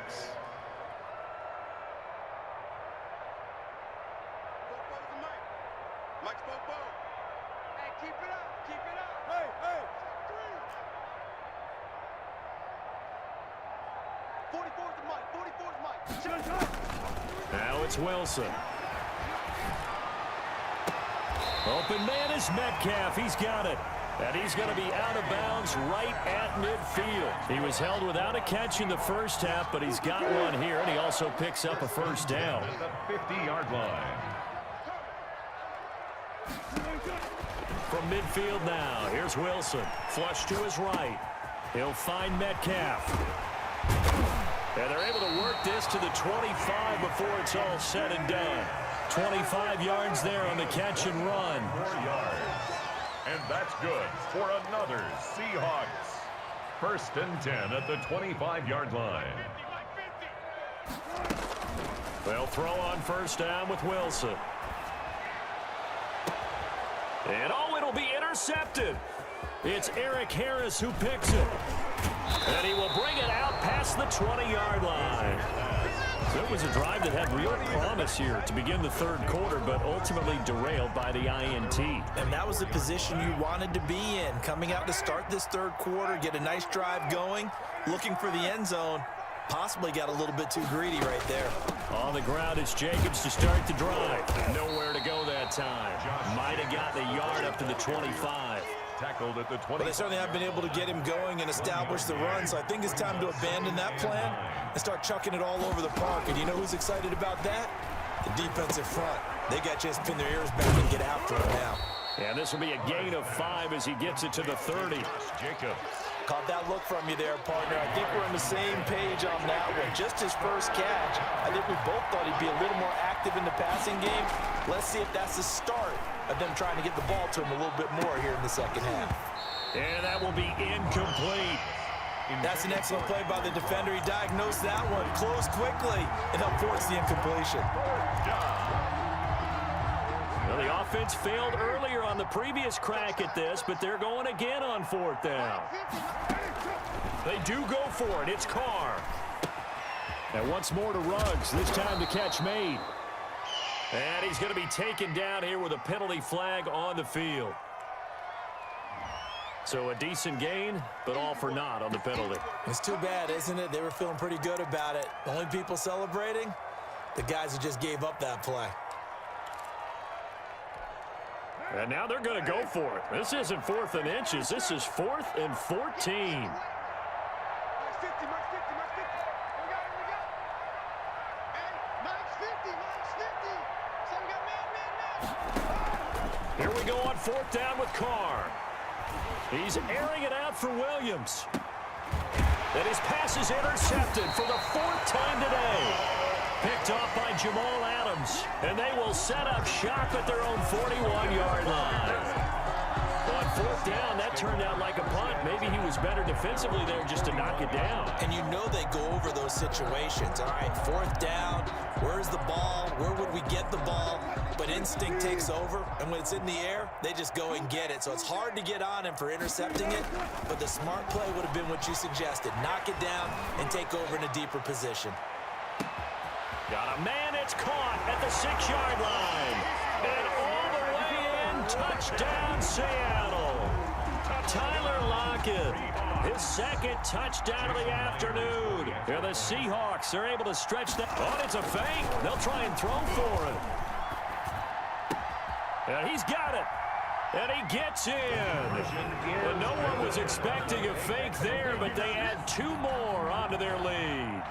Now it's Wilson. Open man is Metcalf. He's got it. And he's going to be out of bounds right at midfield. He was held without a catch in the first half, but he's got one here, and he also picks up a 1st down. At the 50-yard line. From midfield now, here's Wilson. Flush to his right. He'll find Metcalf. And they're able to work this to the 25 before it's all said and done. 25 yards there on the catch and run. 4 yards. And that's good for another Seahawks. 1st and 10 at the 25-yard line. They'll throw on 1st down with Wilson. And oh, it'll be intercepted. It's Eric Harris who picks it. And he will bring it out past the 20-yard line. So it was a drive that had real promise here to begin the 3rd quarter, but ultimately derailed by the INT. And that was the position you wanted to be in, coming out to start this 3rd quarter, get a nice drive going, looking for the end zone. Possibly got a little bit too greedy right there. On the ground, it's Jacobs to start the drive. Nowhere to go that time. Might have gotten a yard up to the 25. Tackled at the 20. But they certainly have been able to get him going and establish the run, so I think it's time to abandon that plan and start chucking it all over the park. And you know who's excited about that? The defensive front. They got a chance to pin their ears back and get after him now. And this will be a gain of 5 as he gets it to the 30. Jacobs. Caught that look from you there, partner. I think we're on the same page on that one. Just his first catch. I think we both thought he'd be a little more active in the passing game. Let's see if that's the start of them trying to get the ball to him a little bit more here in the second half. And that will be incomplete. That's an excellent play by the defender. He diagnosed that one, closed quickly, and helped force the incompletion. Well, the offense failed earlier on the previous crack at this, but they're going again on 4th down. They do go for it. It's Carr. And once more to Ruggs, this time the catch made. And he's going to be taken down here with a penalty flag on the field. So a decent gain, but all for naught on the penalty. It's too bad, isn't it? They were feeling pretty good about it. The only people celebrating, the guys who just gave up that play. And now they're going to go for it. This isn't 4th and inches. This is 4th and 14. Here we go on 4th down with Carr. He's airing it out for Williams. And his pass is intercepted for the 4th time today. Picked off by Jamal Adams. And they will set up shop at their own 41-yard line. On 4th down, that turned out like a punt. Maybe he was better defensively there just to knock it down. And you know they go over those situations. All right, 4th down, where's the ball? Where would we get the ball? But instinct takes over, and when it's in the air, they just go and get it. So it's hard to get on him for intercepting it, but the smart play would have been what you suggested. Knock it down and take over in a deeper position. Got a man, it's caught at the 6-yard line. And all the way in, touchdown Seattle. Tyler Lockett, his 2nd touchdown of the afternoon. And the Seahawks are able to stretch that. Oh, it's a fake. They'll try and throw for it. And he's got it. And he gets in. And no one was expecting a fake there, but they add 2 more onto their lead.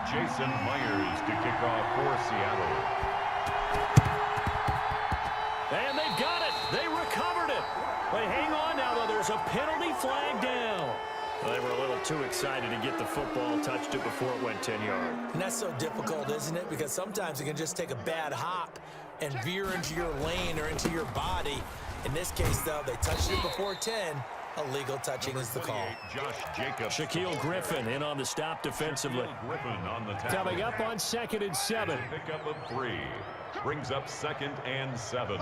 Jason Myers to kick off for Seattle. And they've got it. They recovered it. But hang on now, though. There's a penalty flag down. Well, they were a little too excited to get the football, touched it before it went 10 yards. And that's so difficult, isn't it? Because sometimes it can just take a bad hop and veer into your lane or into your body. In this case, though, they touched it before 10. Illegal touching is the call. Josh Jacobs. Shaquille Griffin in on the stop defensively. Griffin on the tackle. Coming up on 2nd and 7. Pickup of 3. Brings up 2nd and 7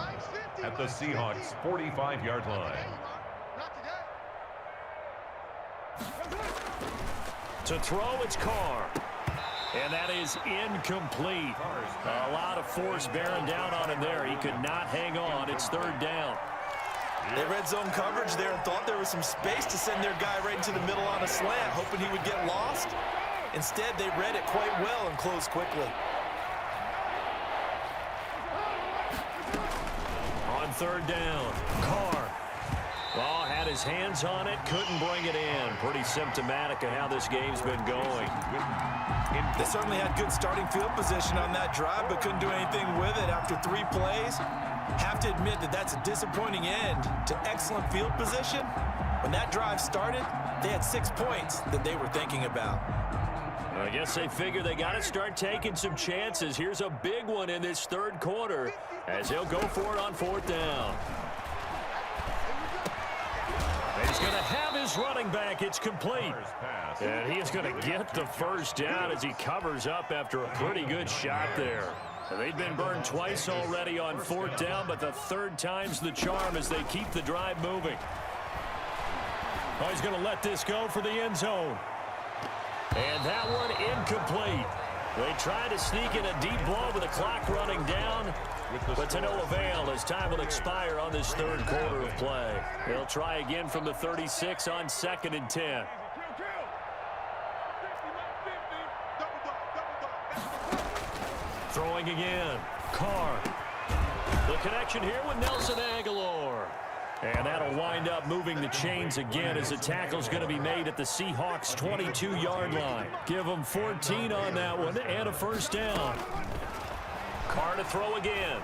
at the Seahawks' 45-yard line. To throw, it's Carr. And that is incomplete. A lot of force bearing down on him there. He could not hang on. It's 3rd down. They red zone coverage there and thought there was some space to send their guy right into the middle on a slant, hoping he would get lost. Instead, they read it quite well and closed quickly. On 3rd down, Carr. Ball had his hands on it, couldn't bring it in. Pretty symptomatic of how this game's been going. They certainly had good starting field position on that drive, but couldn't do anything with it after 3 plays. Have to admit that that's a disappointing end to excellent field position. When that drive started, they had 6 points that they were thinking about. I guess they figure they got to start taking some chances. Here's a big one in this 3rd quarter as he'll go for it on 4th down. He's going to have his running back. It's complete. And he is going to get the 1st down as he covers up after a pretty good shot there. They've been burned twice already on 4th down, but the 3rd time's the charm as they keep the drive moving. Oh, he's going to let this go for the end zone. And that one incomplete. They try to sneak in a deep ball with the clock running down, but to no avail as time will expire on this 3rd quarter of play. They'll try again from the 36 on 2nd and 10. Throwing again, Carr. The connection here with Nelson Aguilar. And that'll wind up moving the chains again as the tackle's going to be made at the Seahawks' 22-yard line. Give them 14 on that one and a 1st down. Carr to throw again.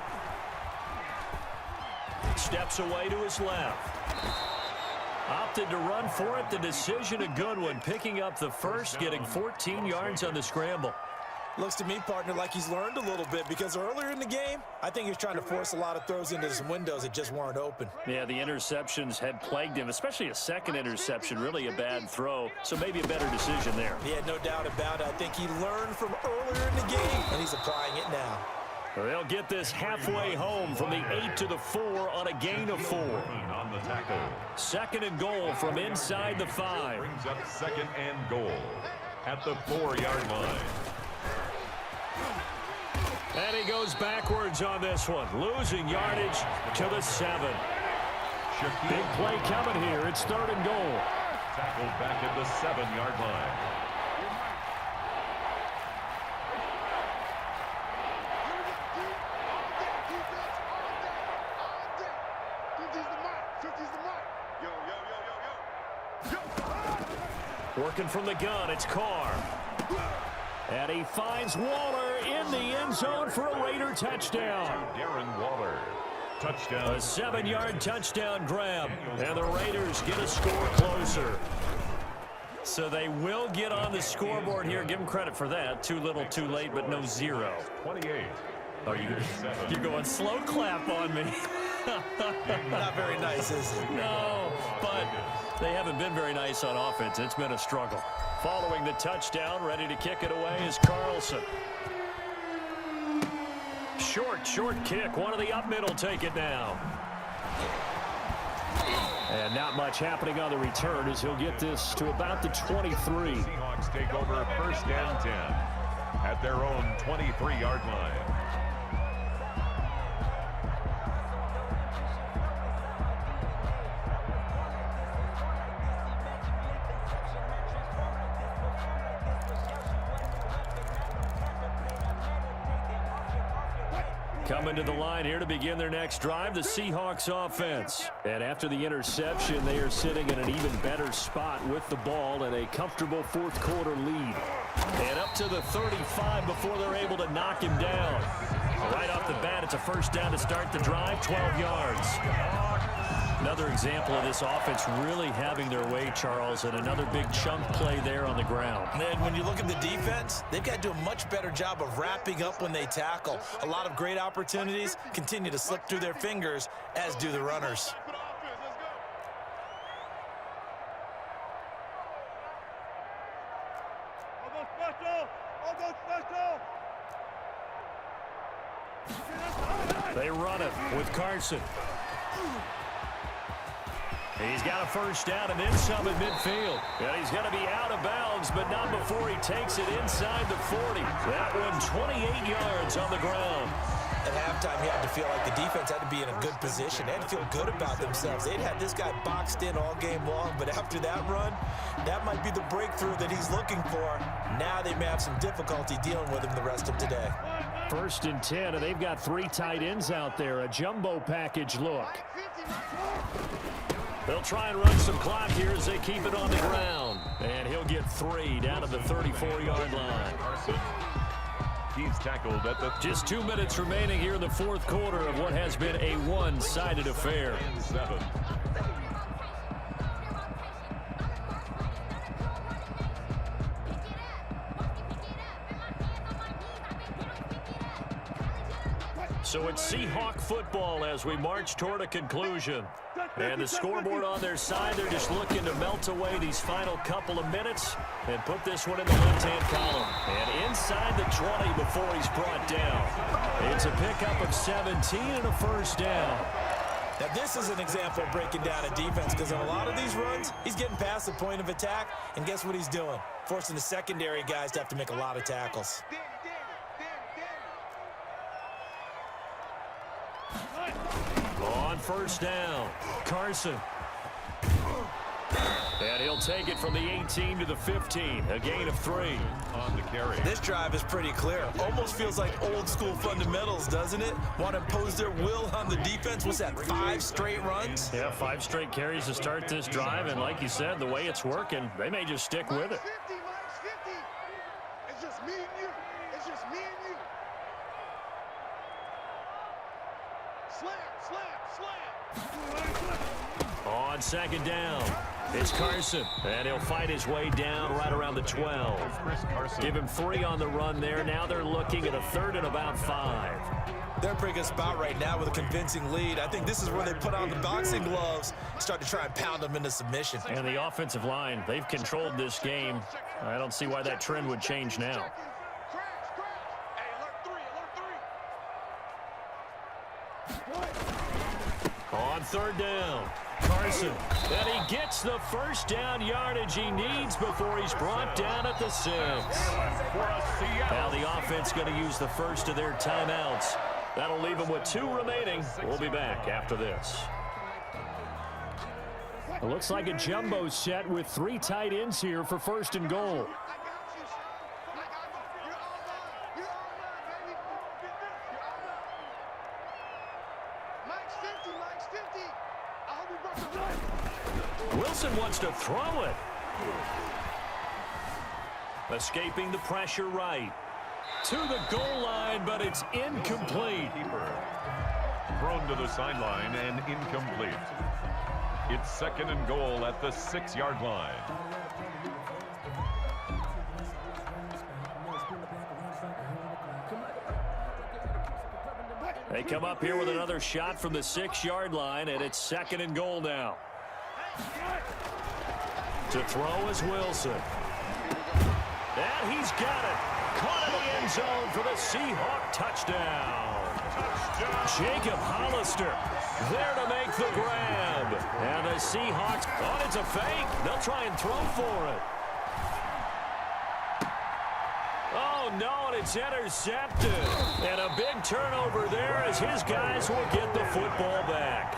Steps away to his left. Opted to run for it. The decision a good one. Picking up the 1st, getting 14 yards on the scramble. Looks to me, partner, like he's learned a little bit because earlier in the game, I think he was trying to force a lot of throws into some windows that just weren't open. Yeah, the interceptions had plagued him, especially a second interception, really a bad throw, so maybe a better decision there. Yeah, no doubt about it. I think he learned from earlier in the game, and he's applying it now. They'll get this halfway home from the 8 to the 4 on a gain of 4. On the tackle. Second and goal from inside the 5. Brings up second and goal at the 4-yard line. And he goes backwards on this one, losing yardage to the 7. Big play coming here. It's third and goal. Tackled back at the 7-yard line. Working from the gun, it's Carr. And he finds Waller in the end zone for a Raider touchdown. Darren Waller. Touchdown. A 7-yard touchdown grab. And the Raiders get a score closer. So they will get on the scoreboard here. Give them credit for that. Too little, too late, but no 0. 28. Are you're going slow clap on me. Not very nice, is it? No, but they haven't been very nice on offense. It's been a struggle. Following the touchdown, ready to kick it away is Carlson. Short kick. One of the up middle take it down. And not much happening on the return as he'll get this to about the 23. Seahawks take over first and 10 at their own 23-yard line. Coming to the line here to begin their next drive, the Seahawks offense. And after the interception, they are sitting in an even better spot with the ball and a comfortable fourth quarter lead. And up to the 35 before they're able to knock him down. Right off the bat, it's a first down to start the drive, 12 yards. Another example of this offense really having their way, Charles, and another big chunk play there on the ground. And when you look at the defense, they've got to do a much better job of wrapping up when they tackle. A lot of great opportunities continue to slip through their fingers, as do the runners. They run it with Carson. He's got a first down and then some at midfield. And he's going to be out of bounds, but not before he takes it inside the 40. That one 28 yards on the ground. At halftime, you had to feel like the defense had to be in a good position. They had to feel good about themselves. They'd had this guy boxed in all game long, but after that run, that might be the breakthrough that he's looking for. Now they may have some difficulty dealing with him the rest of today. First and 10, and they've got 3 tight ends out there. A jumbo package look. They'll try and run some clock here as they keep it on the ground. And he'll get 3 down to the 34-yard line. He's tackled at the... Just 2 minutes remaining here in the fourth quarter of what has been a one-sided affair. 7. So it's Seahawk football as we march toward a conclusion. And the scoreboard on their side, they're just looking to melt away these final couple of minutes and put this one in the left-hand column. And inside the 20 before he's brought down. It's a pickup of 17 and a first down. Now, this is an example of breaking down a defense because in a lot of these runs, he's getting past the point of attack, and guess what he's doing? Forcing the secondary guys to have to make a lot of tackles. On first down, Carson. And he'll take it from the 18 to the 15, a gain of 3. On the carry. This drive is pretty clear. Almost feels like old school fundamentals, doesn't it? Want to impose their will on the defense. What's that, 5 straight runs? Yeah, 5 straight carries to start this drive, and like you said, the way it's working, they may just stick with it. 50, Mike's 50. It's just me and you. It's just me and you. On second down, it's Carson, and he'll fight his way down right around the 12. Give him 3 on the run there. Now they're looking at a 3rd and about 5. They're in a pretty good spot right now with a convincing lead. I think this is where they put on the boxing gloves, start to try and pound them into submission. And the offensive line, they've controlled this game. I don't see why that trend would change now. On 3rd down, Carson, and he gets the first down yardage he needs before he's brought down at the 6. Now the offense going to use the first of their timeouts. That'll leave them with 2 remaining. We'll be back after this. It looks like a jumbo set with 3 tight ends here for 1st and goal. Wilson wants to throw it. Escaping the pressure right. To the goal line, but it's incomplete. Thrown to the sideline and incomplete. It's 2nd and goal at the 6-yard line. They come up here with another shot from the 6-yard line, and it's 2nd and goal now. To throw is Wilson. And he's got it. Caught in the end zone for the Seahawk touchdown. Jacob Hollister there to make the grab. And the Seahawks, oh, it's a fake. They'll try and throw for it. Oh, no, and it's intercepted. And a big turnover there as his guys will get the football back.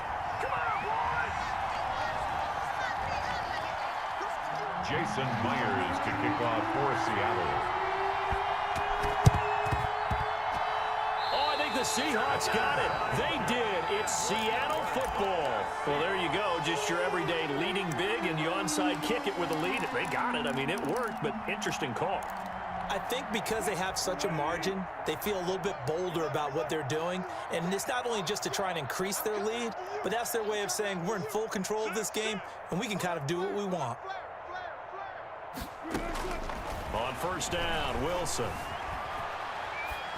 Jason Myers to kick off for Seattle. Oh, I think the Seahawks got it. They did. It's Seattle football. Well, there you go. Just your everyday leading big, and you onside kick it with a lead. They got it. I mean, it worked, but interesting call. I think because they have such a margin, they feel a little bit bolder about what they're doing. And it's not only just to try and increase their lead, but that's their way of saying we're in full control of this game, and we can kind of do what we want. On 1st down, Wilson.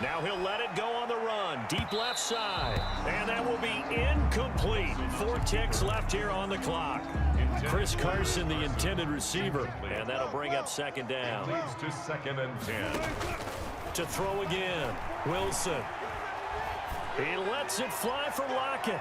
Now he'll let it go on the run. Deep left side. And that will be incomplete. 4 ticks left here on the clock. Chris Carson, the intended receiver. And that'll bring up 2nd down. Leads to 2nd and 10. To throw again, Wilson. He lets it fly for Lockett.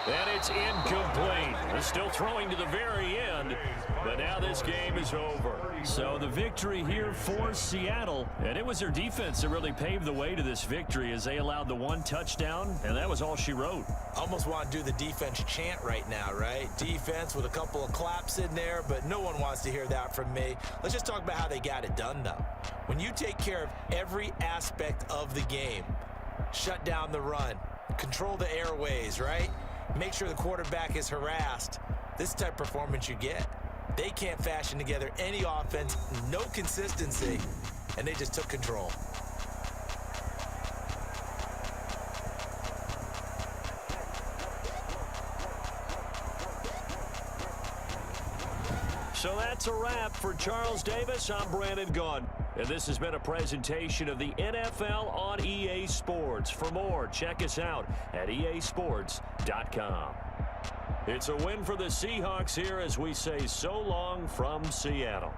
And it's incomplete. He's still throwing to the very end, but now this game is over. So the victory here for Seattle, and it was their defense that really paved the way to this victory as they allowed the 1 touchdown, and that was all she wrote. Almost want to do the defense chant right now, right? Defense with a couple of claps in there, but no one wants to hear that from me. Let's just talk about how they got it done, though. When you take care of every aspect of the game, shut down the run, control the airways, right? Make sure the quarterback is harassed. This type of performance you get. They can't fashion together any offense, no consistency, and they just took control. So that's a wrap for Charles Davis. I'm Brandon Gaudin, and this has been a presentation of the NFL on EA Sports. For more, check us out at easports.com. It's a win for the Seahawks here as we say so long from Seattle.